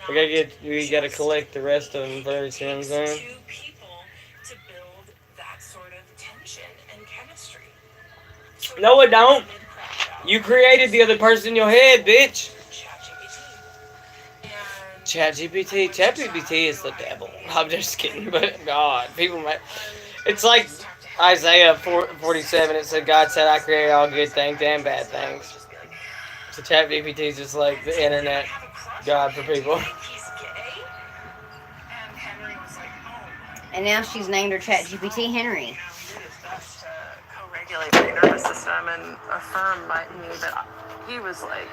It was We not gotta collect the rest of them first, you know what I'm saying? two people to build that sort of tension and chemistry. So No, it don't. mid-crash out, You created the other person in your head, bitch. ChatGPT. And ChatGPT is the devil. I'm just kidding, but God, people might. It's like Isaiah 47. It said, God said, I created all good things and bad things. So ChatGPT is just like the internet God for people. He's gay. And Henry was like, oh my And now she's named her ChatGPT Henry. Just to co-regulate my nervous system and affirm me that he was like,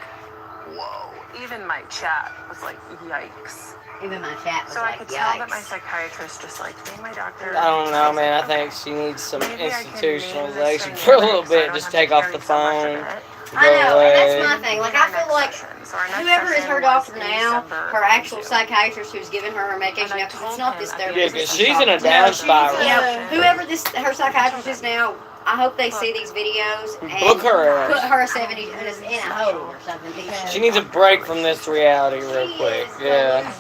whoa. Even my chat was like, yikes. Even my chat was So like, I could tell that my yikes. psychiatrist just like, being my doctor. I don't know, man. I think she needs some institutionalization for a little bit. Just take off the phone. I know, and that's away. my thing. Like, I feel like whoever is her doctor now, her actual psychiatrist who's giving her her medication now, because it's not this Yeah, therapist. because she's in a down spiral. Yeah, whoever her psychiatrist is now, I hope they see these videos and Book her put ass. her 70 in a hole or something. Because She needs a break from this reality real quick. Yeah.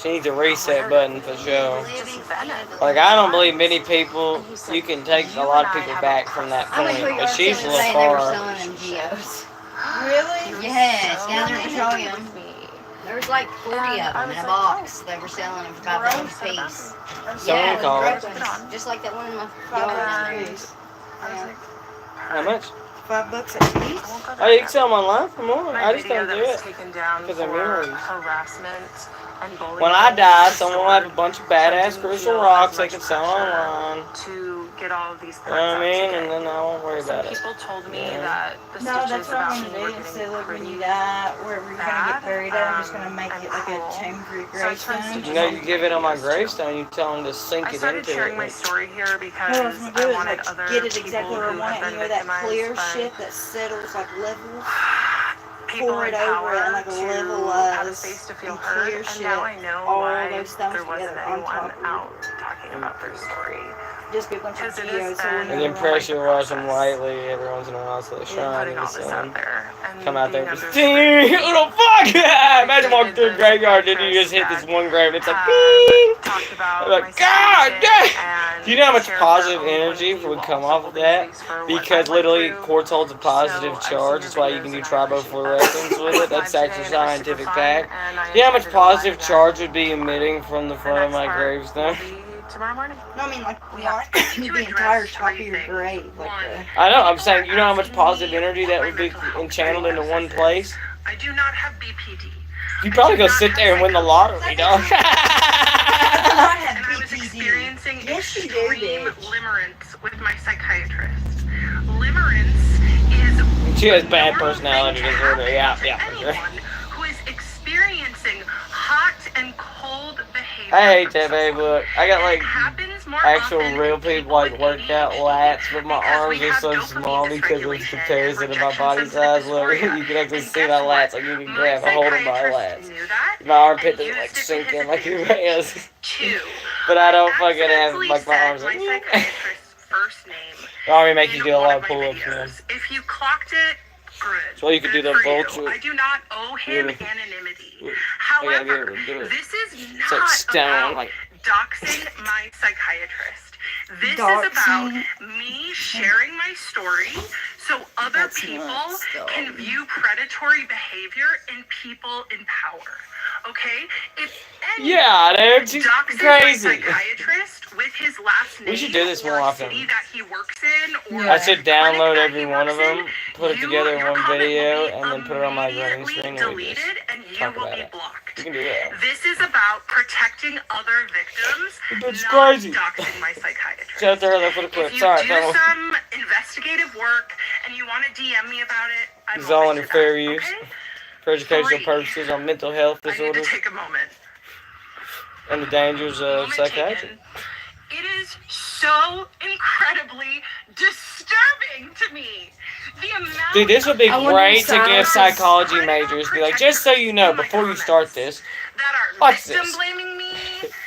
She needs a reset button for sure. Like, I don't believe many people, you can take a lot of people back from that I went point, to a but yard she's a sale little today and they were far. selling them Geos. Really? Yes, down there in Petroleum. There was like 40 of them in a box. They were selling them for $5 a piece. Someone called. broke ones, just like that one in my yard down there. Yeah. How much? $5 a piece. Oh, you can sell them online for more. My I just video don't do that was it. taken down Because of for memories. harassment and bullying. When I die, someone will have a restored. bunch of badass crystal rocks they can sell online. To get all of these You know what I parts mean? out And today. then I won't worry Some about it. people told me Yeah. that the No, stitches that's what about I'm me gonna were do. Instead getting of when pretty you die, wherever you're gonna get bad, buried at, I'm just gonna make and it like a cruel. tomb for your So I turned gravestone. You know, you give it on my gravestone, you tell them to sink I it started into sharing it. my Like, story here because What I was gonna do I is wanted like other get it people exactly where I who want have it, and been you know that victimized clear by shit that settles like levels. people Pour in it over power it and like a to level have a of space to feel and heard, clear and shit, now I know all why those thumbs there wasn't together on anyone top of it. out talking about their story. Just be a bunch of Because it geos. has So been- and when then you pressure wash them process. lightly every once in a while so they shine Putting in all the this sun. out there and Come out there being with under ding, little fuck! Imagine walking through a graveyard, then you just hit this one grave and it's like ding! talked about I'm like, my God situation damn! and Do you know how much shared positive their own energy point of would view, come also off of holding that? space for what Because I went literally through. quartz holds a positive So, I've charge. seen That's your why you videos can do and I appreciate tribofluorescence that. with it. That's Live actually today and it was scientific super fact. fun, and I Do you know how much intend to go live positive again. charge would be emitting from the The front of next my part gravestone? will be tomorrow morning. No, I mean like We not have to the address entire top of three your things. grave, like One, the. I know, I'm saying, you people know how are much asking positive me energy that what would my be mental health channeled into one diagnosis place? is. I do not have BPD. You I probably do go not sit have there and win the psychosis. lottery, dog. And I was experiencing Yes, you do, extreme bitch. limerence with my psychiatrist. Limerence is She has bad normal personality thing to disorder. Yeah, happen yeah, to for sure. anyone who is experiencing hot and cold behavior. I hate from that, babe. someone. Look, I got And like it happens more actual often real in people like with workout ADHD lats, but my because arms we are have so dopamine small because of the dysregulation and comparison of my body rejection-sensitive size. Look, dysphoria. you can actually And see guess my what? lats. Like you can My grab a hold of my psychiatrist lats. knew that My armpit and is like used it to sinking his like your advantage. ass. Two, But I don't I fucking have accidentally like my said arms like. my psychiatrist's first name The army make you in do a one lot of of my pull-ups, man. videos. If you clocked it, good. That's why you could do Good the for you. vulture. I do not owe him Yeah. anonymity. I gotta be However, able to do it. this is It's like not stone, about like. doxing my psychiatrist. This is Doxing. about me sharing my story so other That's people nuts, dog. can view predatory behavior in people in power. Okay? If anyone Yeah, dude, she's doxes crazy. my psychiatrist with his last name We should do this or more often. city that he works in or Yeah. I should download clinic that every he one of works in, them, put it together in your one comment will video, be and then put it on my green immediately screen and we just deleted and you talk will about be it. blocked. You can do that. This is about protecting other victims, That's not crazy. doxing my psychiatrist. Shout out to her, let's put a clip. If you Sorry, do fellas. some investigative work and you want to DM me about it, I'm This is all open under to fair that, use okay? for educational 3. purposes on mental health I need to disorders take a moment. and the dangers of Moment psychiatry. taken. It is so incredibly disturbing to me. The amount Dude, this would be I wonder great if to give scientists- psychology majors. Be like, just so you know, before you start this, that are watch victim this. blaming me.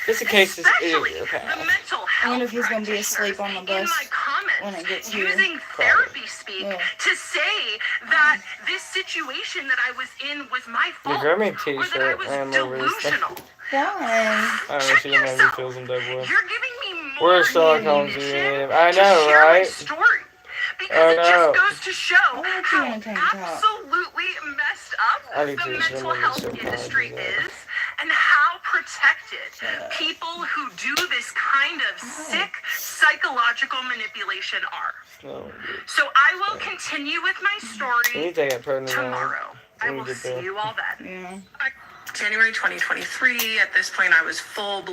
Just in case this Especially is your the path. mental I wonder health if he's gonna be asleep on the practitioners bus in my comments when it gets here. using therapy speak Yeah. to say that this situation that I was in was my Your fault girl made a or that I t-shirt was and over this thing. delusional. Why? I don't know, she gonna make me feel some type of way. You're giving me more We're Sherlock Holmes ammunition here. I to know, share my right? story. I Because it know. just goes to show Why would you how want to tank top? absolutely messed up I need the to mental remember health some industry apologies, is and how protected people who do this kind of sick psychological manipulation are. No, So I will continue with my you story need to take that pregnant tomorrow. I Let me will get see there. you all then. Yeah. January 2023. At this point, I was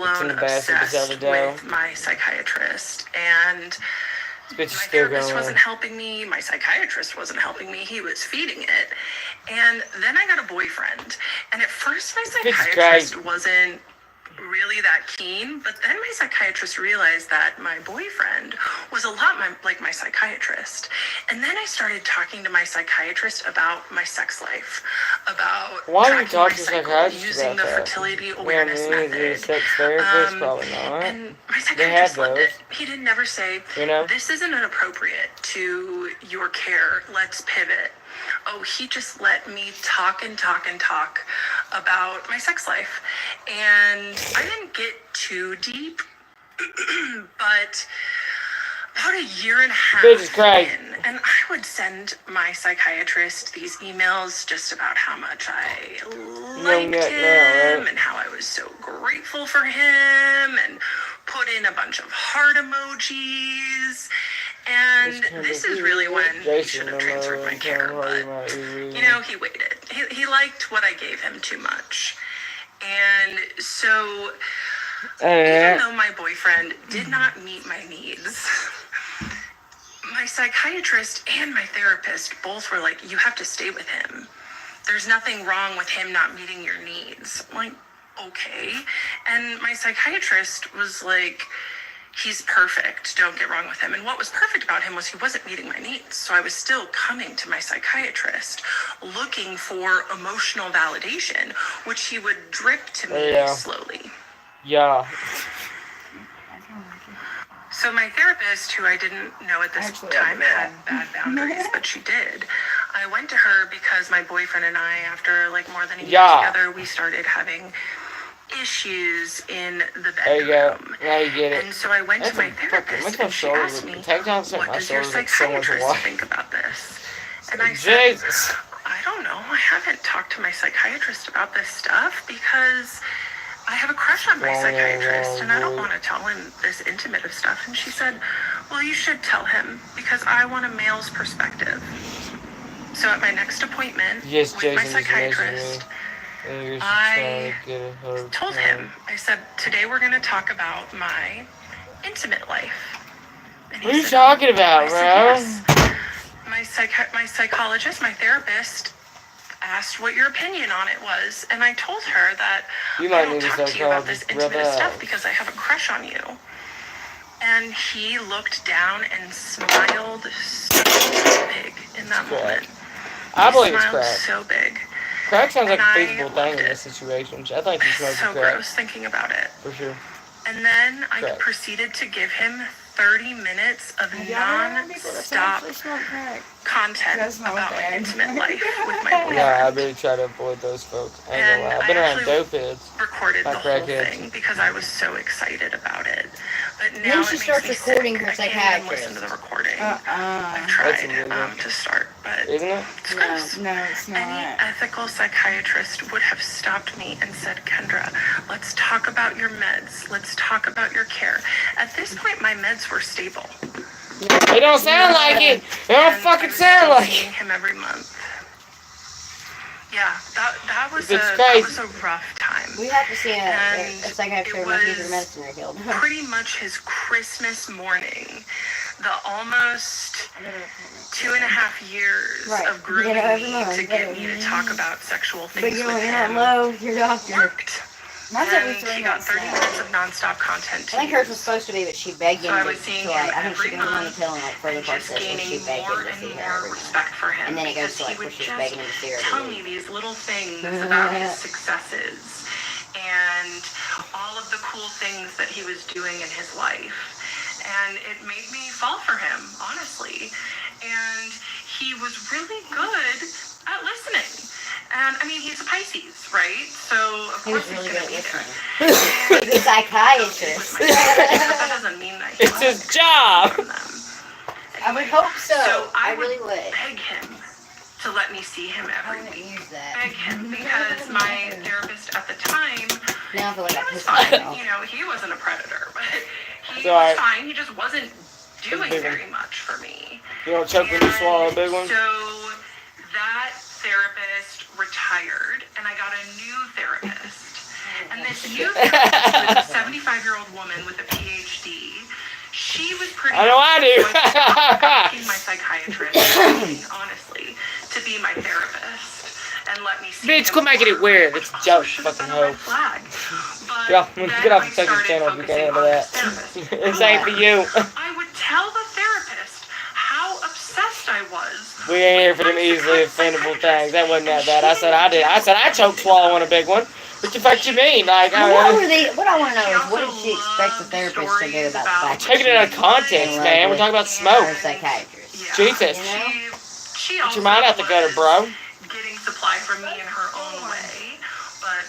It's in full-blown the basket beside the obsessed dough. with my psychiatrist. And This bitch my is still therapist going wasn't on. helping me. My psychiatrist wasn't helping me. He was feeding it. And then I got a boyfriend. And at first, my This bitch is psychiatrist crazy. wasn't really that keen. But then my psychiatrist realized that my boyfriend was a lot like my psychiatrist. And then I started talking to my psychiatrist about my sex life, about Why are you tracking my talking to cycle, psychiatrists using about the that? fertility Yeah, I awareness mean, is he a method. sex therapist? Probably not. And my They had psychiatrist loved those. it. He did never say, You know? this isn't inappropriate to your care. Let's pivot. Oh, he just let me talk and talk and talk about my sex life. And I didn't get too deep, but about a year and a half Bitch is crazy. in, and I would send my psychiatrist these emails just about how much I liked get him now, right? and how I was so grateful for him, and put in a bunch of heart emojis. And this is really when he should have transferred my care, but you know, he waited. He liked what I gave him too much. And so, even though my boyfriend did not meet my needs, my psychiatrist and my therapist both were like, you have to stay with him. There's nothing wrong with him not meeting your needs. I'm like, okay. And my psychiatrist was like, he's perfect, don't get wrong with him. And what was perfect about him was he wasn't meeting my needs. So I was still coming to my psychiatrist looking for emotional validation, which he would drip to me slowly. Yeah. So my therapist, who I didn't know at this time had bad boundaries, but she did. I went to her because my boyfriend and I, after like more than a year together, we started having issues in the bedroom. There you go. Now you get it. And so I went to my therapist and she asked me, what does your psychiatrist think about this? And I said, Jesus. I don't know. I haven't talked to my psychiatrist about this stuff because I have a crush on my psychiatrist and I don't want to tell him this intimate of stuff. And she said, well, you should tell him because I want a male's perspective. So at my next appointment with my psychiatrist, I told him, I said, today we're going to talk about my intimate life. And What are you talking about, bro? Yes. My psychologist, my therapist, asked what your opinion on it was, and I told her that I don't talk to you about this intimate stuff because I have a crush on you. And he looked down and smiled so big in that moment. I believe it's smiled crack. so big. Crack sounds like And a I feasible thing in loved this situation. I think you smoke So crack. gross thinking about it. For sure. And then I Crack. proceeded to give him 30 minutes of non-stop content about my intimate life with my boyfriend. Yeah, I really try to avoid those folks. I ain't gonna lie. I've been around dope heads. Recorded the Not whole crackheads. thing because I was so excited about it. But now Then she it makes starts me recording sick. her I can't even psychiatrist. listen to the recording. I've That's tried illegal. to start, but Isn't it? it's gross. No, it's Any not. ethical psychiatrist would have stopped me and said, Kendra, let's talk about your meds. Let's talk about your care. At this point, my meds were stable. It don't sound like it. It don't And fucking I was sound still like seeing it. him every month. Yeah, that was It's that crazy. was a rough time. We have to see a And psychiatrist it every month. Get your was medicine refilled. Pretty much his Christmas morning, the almost 2.5 years Right. of grooming You know, every me month, to get right. me to talk about sexual But things you're with not him low. Your doctor. worked. Mine's every And 3 he got months 30 now. minutes of nonstop content to I think hers was use. supposed to be, but she begged him So I to, was seeing like, him I think she every didn't want to month tell him, like, further and parts just of this, and she gaining begged more him to and see her more every month. respect for him And then it goes because to, like, he where would she's just begging him to see her every tell week. me these little things about his successes and all of the cool things that he was doing in his life. And it made me fall for him, honestly. And he was really good at listening. And I mean, he's a Pisces, right? So of He was course really he's good gonna at be there. listening. He's a psychiatrist. But that doesn't mean that he It's his wasn't job. from them. I would hope so. So I I would really would. beg him to let me see him I every wouldn't week. use that. Beg him because my therapist at the time, Now I feel like he I was pissed myself. fine. You know, he wasn't a predator, but he Sorry. was fine. He just wasn't doing big one. very much for me. You don't choke when you swallow a big one? So that therapist retired, and I got a new therapist. And this new therapist was a 75-year-old woman with a PhD. She was pretty. I know I do. So I started asking my psychiatrist, honestly, to be my therapist and let me see. Bitch, quit making it weird. It's a joke, fucking hoe. Get off the Tucky channel if you can't handle that. This ain't for you. I would tell the therapist how obsessed I was. We ain't here for them easily offendable things. That wasn't that bad. I said I choked swallowing a big one. What the fuck you mean? Like, What I want to know is, what did she expect the therapist to do about the fact taking it out of context, man. We're talking about smoke. her psychiatrist? Jesus. She Get your mind out the gutter, bro. Getting supply from me in her own way, but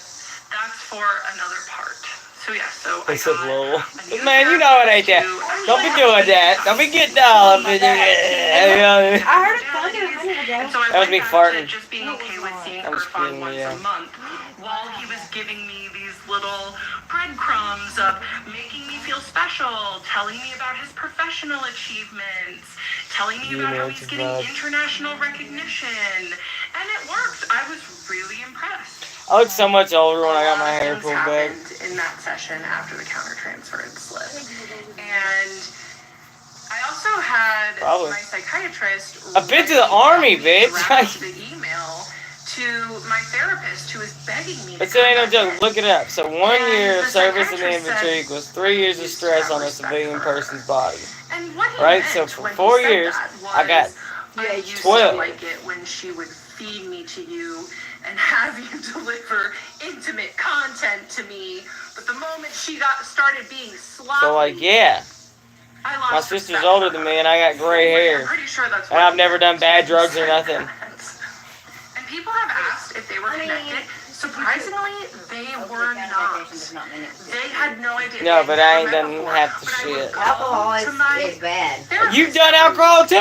that's for another part. So yeah, so I said, got lol. a new Man, you know it ain't that. therapist Don't be doing that. Don't be getting all up in there. I heard a thunder a minute ago. And so I That was went me back farting. to just being okay with seeing I'm her screaming, once yeah. a month, while he was giving me these little breadcrumbs of making me feel special, telling me about his professional achievements, telling me about how he's getting international recognition, and it worked. I was really impressed. I look so much older when I got my hair Things pulled back. happened in that session after the countertransference slip, and I also had Probably. my psychiatrist. I've been to the army, bitch. Draft the email to my therapist who was begging me. But it ain't no joke. Look it up. So 1 year of service in the infantry equals 3 years of stress on a civilian person's body. And what he Right? meant So for when he 4 said years, that I got was, I used 12. to like it when she would feed me to you and have you deliver intimate content to me. But the moment she started being sloppy, So like, yeah. I lost My sister's respect older for than her. me and I got gray I'm hair. pretty sure that's And what I've never done bad drugs or nothing. And people have asked if they were connected. Surprisingly, they were not. They had no idea. No, but I ain't They had done never met half the before. But I would shit. go Alcohol to my is bad. therapist. You've done alcohol too!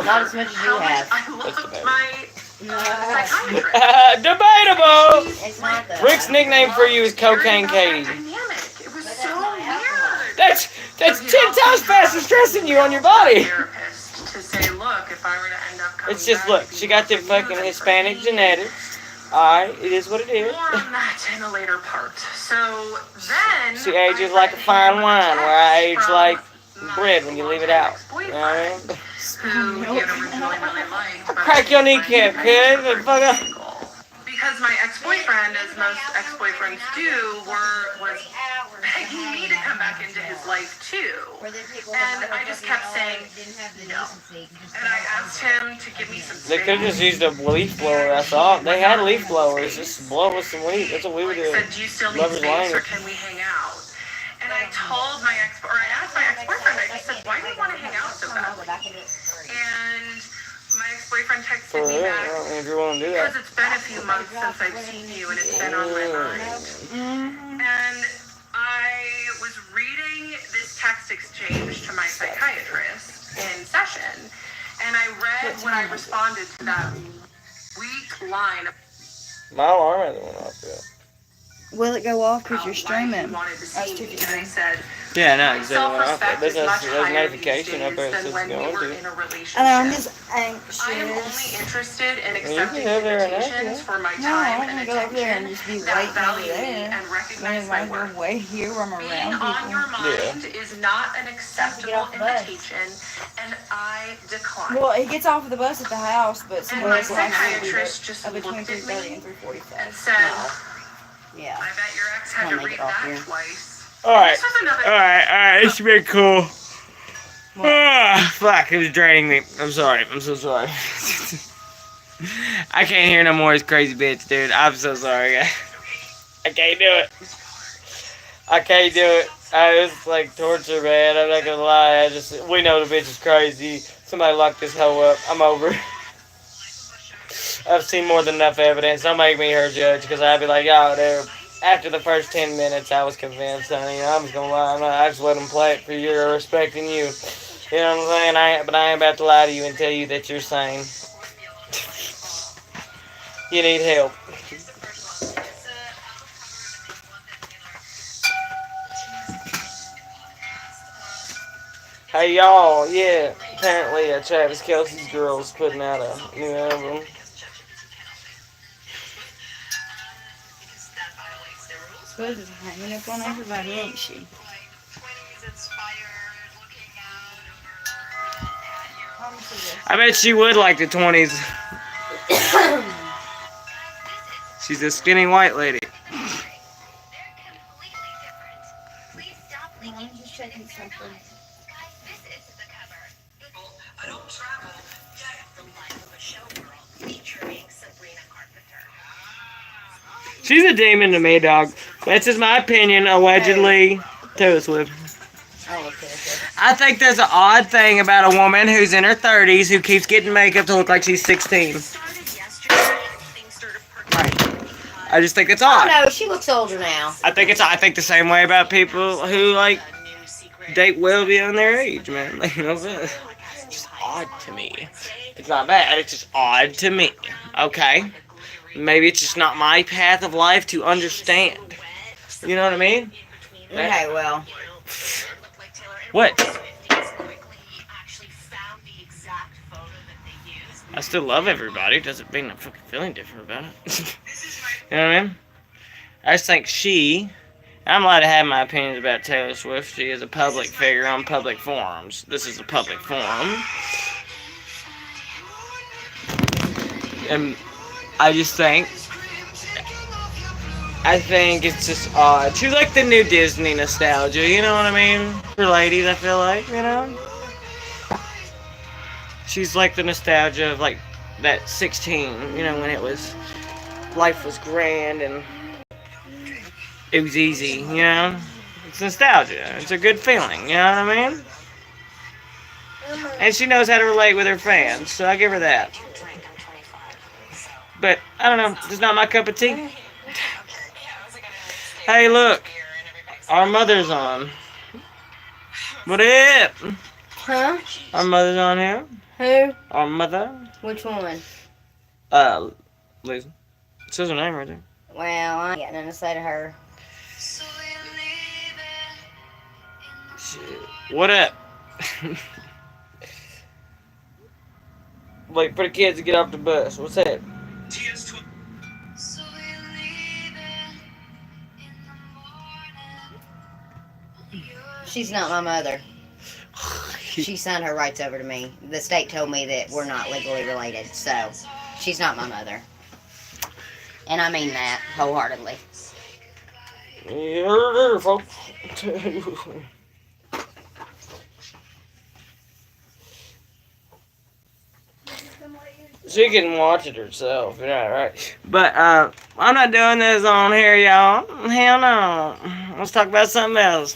Not as much as you How much have. I loved debatable. my psychiatrist. Debatable! It's not that. Rick's nickname for you is Cocaine Katie. It was so weird. That's 10 times faster stressing you on your body. Therapist to say, look, if I were to end up coming It's just, back look, with she you got them for fucking you, Hispanic for me, genetics. Alright, it is what it is. More on that in a later part. So then She ages like a fine wine, where I age like bread when you leave it out. You know what I mean? Who he had originally really liked. but Crack your kneecap, kid. The fuck up. Because my ex-boyfriend, as most ex-boyfriends do, was begging me to come back into his life too. And I just kept saying no. And I asked him to give me some They space. could have just used a leaf blower, that's all. They had leaf blowers. Just blow with some leaf. That's what we would do. Said, do you still need Lover's space or Lane. can we hang out? And I told my I asked my ex-boyfriend, I just said, why do you want to hang out so badly? And my ex-boyfriend For texted me real, I back, don't know if you want to do because that. it's been a few months since I've seen you and it's been on my mind. And I was reading this text exchange to my psychiatrist in session, and I read when I responded to that weak line My alarm hasn't went off yet. Will it go off because about you're why he streaming? wanted to That's see too me, and I confusing. said, Yeah, no, exactly. self-respect There's is much a higher notification these up there days that than says when we going were to. in a relationship. I know, I'm just I am only anxious. interested in You can accepting go there and invitations ask, for my No, I time want and to go over there and attention just be that waiting over value me there. and I recognize mean, my I worth. go wait here where I'm Being around on your people. mind is not an acceptable off the bus. invitation, and I decline. Well, he gets off of the bus at the house, but And someone my else likes to be psychiatrist just there between looked at 3:30 me and 3:45. and said, Yeah. I bet your ex had to Wanna make read it off that here. twice. Alright, This was another alright, this should be cool. Ah, fuck, it was draining me. I'm sorry, I'm so sorry. I can't hear no more of this crazy bitch, dude. I'm so sorry, guys. I can't do it. I can't do it. It's like torture, man. I'm not gonna lie. We know the bitch is crazy. Somebody lock this hoe up. I'm over. I've seen more than enough evidence. Don't make me her judge, because I'd be like, yo, dude. After the first 10 minutes, I was convinced. I'm just gonna lie. I just let them play it for your respecting you. You know what I'm saying? But I ain't about to lie to you and tell you that you're sane. You need help. Hey y'all, yeah, apparently Travis Kelce's girl's putting out a new album. Buzz is hanging up on everybody, ain't she? I bet she would like the 20s. She's a skinny white lady. I'm just checking something. I don't travel yet. The life of a showgirl featuring Sabrina Carpenter. She's a demon to me, dog. That's just my opinion, allegedly. Taylor Swift. Oh, okay. I think there's an odd thing about a woman who's in her 30s who keeps getting makeup to look like she's 16. I just think it's Oh odd. no, she looks older now. I think the same way about people who like date well beyond their age, man. Like, you know what I'm saying? It's just odd to me. It's not bad. It's just odd to me. Okay. Maybe it's just not my path of life to understand. You know what I mean? Okay, well. What? I still love everybody. Doesn't mean I'm fucking feeling different about it. You know what I mean? I just think I'm allowed to have my opinions about Taylor Swift. She is a public figure on public forums. This is a public forum. And I think it's just odd. She's like the new Disney nostalgia, you know what I mean? For ladies, I feel like, you know? She's like the nostalgia of like that 16, you know, when life was grand and it was easy, you know? It's nostalgia. It's a good feeling, you know what I mean? And she knows how to relate with her fans, so I give her that. But, I don't know, it's not my cup of tea. Hey, look. Our mother's on. What up? Huh? Our mother's on here. Who? Our mother. Which one? Lisa. It says her name right there. Well, I ain't got nothing to say to her. Shit. What up? Wait for the kids to get off the bus. What's that? She's not my mother. She signed her rights over to me. The state told me that we're not legally related, so she's not my mother. And I mean that wholeheartedly. You heard her, folks. She can watch it herself, yeah, right. But I'm not doing this on here, y'all. Hell no. Let's talk about something else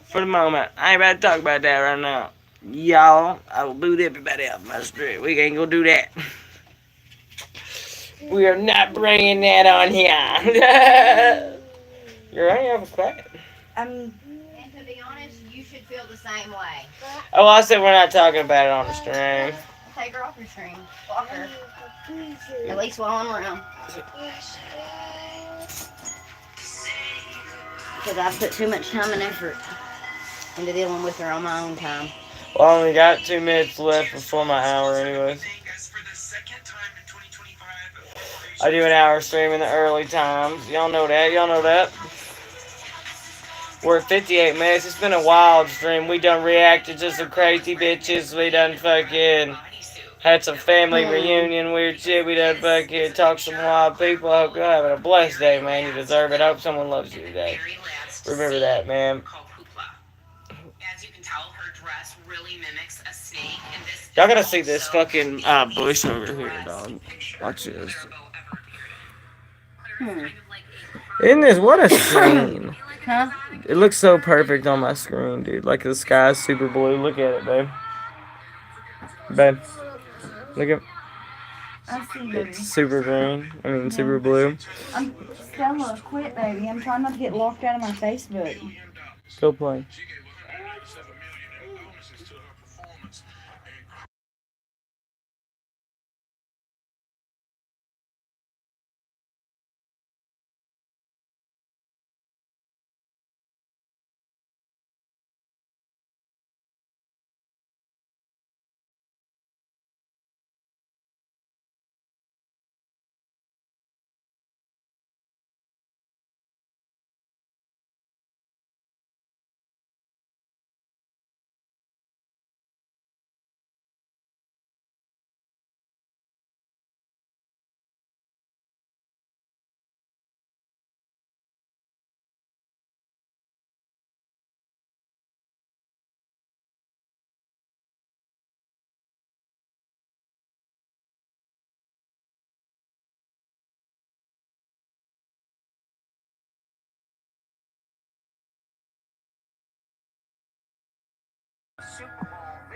for the moment. I ain't about to talk about that right now. Y'all, I will boot everybody off my street. We ain't gonna do that. We are not bringing that on here. You're right, you have a quiet. And to be honest, you should feel the same way. Oh, I said we're not talking about it on the stream. Take her off your stream. Block her. At least while I'm around. Because I've put too much time and effort into dealing with her on my own time. Well, I only got 2 minutes left before my hour anyways. I do an hour stream in the early times. Y'all know that. Y'all know that. We're at 58 minutes. It's been a wild stream. We done reacted to some crazy bitches. We done fucking had some family reunion weird shit. We done fucking talked to some wild people. I hope you're having a blessed day, man. You deserve it. I hope someone loves you today. Remember that, man. Y'all gotta see this fucking bush over here, dog. Watch this. Isn't this, what a screen? Huh? It looks so perfect on my screen, dude. Like the sky's super blue. Look at it, babe. Babe. Look at I see, baby. it's super green. I mean, super blue. Stella, quit, baby. I'm trying not to get locked out of my Facebook. Go play.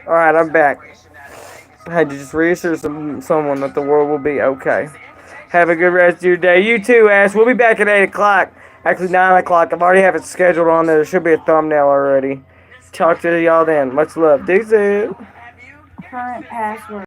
Alright, I'm back. I had to just reassure someone that the world will be okay. Have a good rest of your day. You too, Ash. We'll be back at 8 o'clock. Actually, 9 o'clock. I've already have it scheduled on there. There should be a thumbnail already. Talk to y'all then. Much love. Deuces. Current password.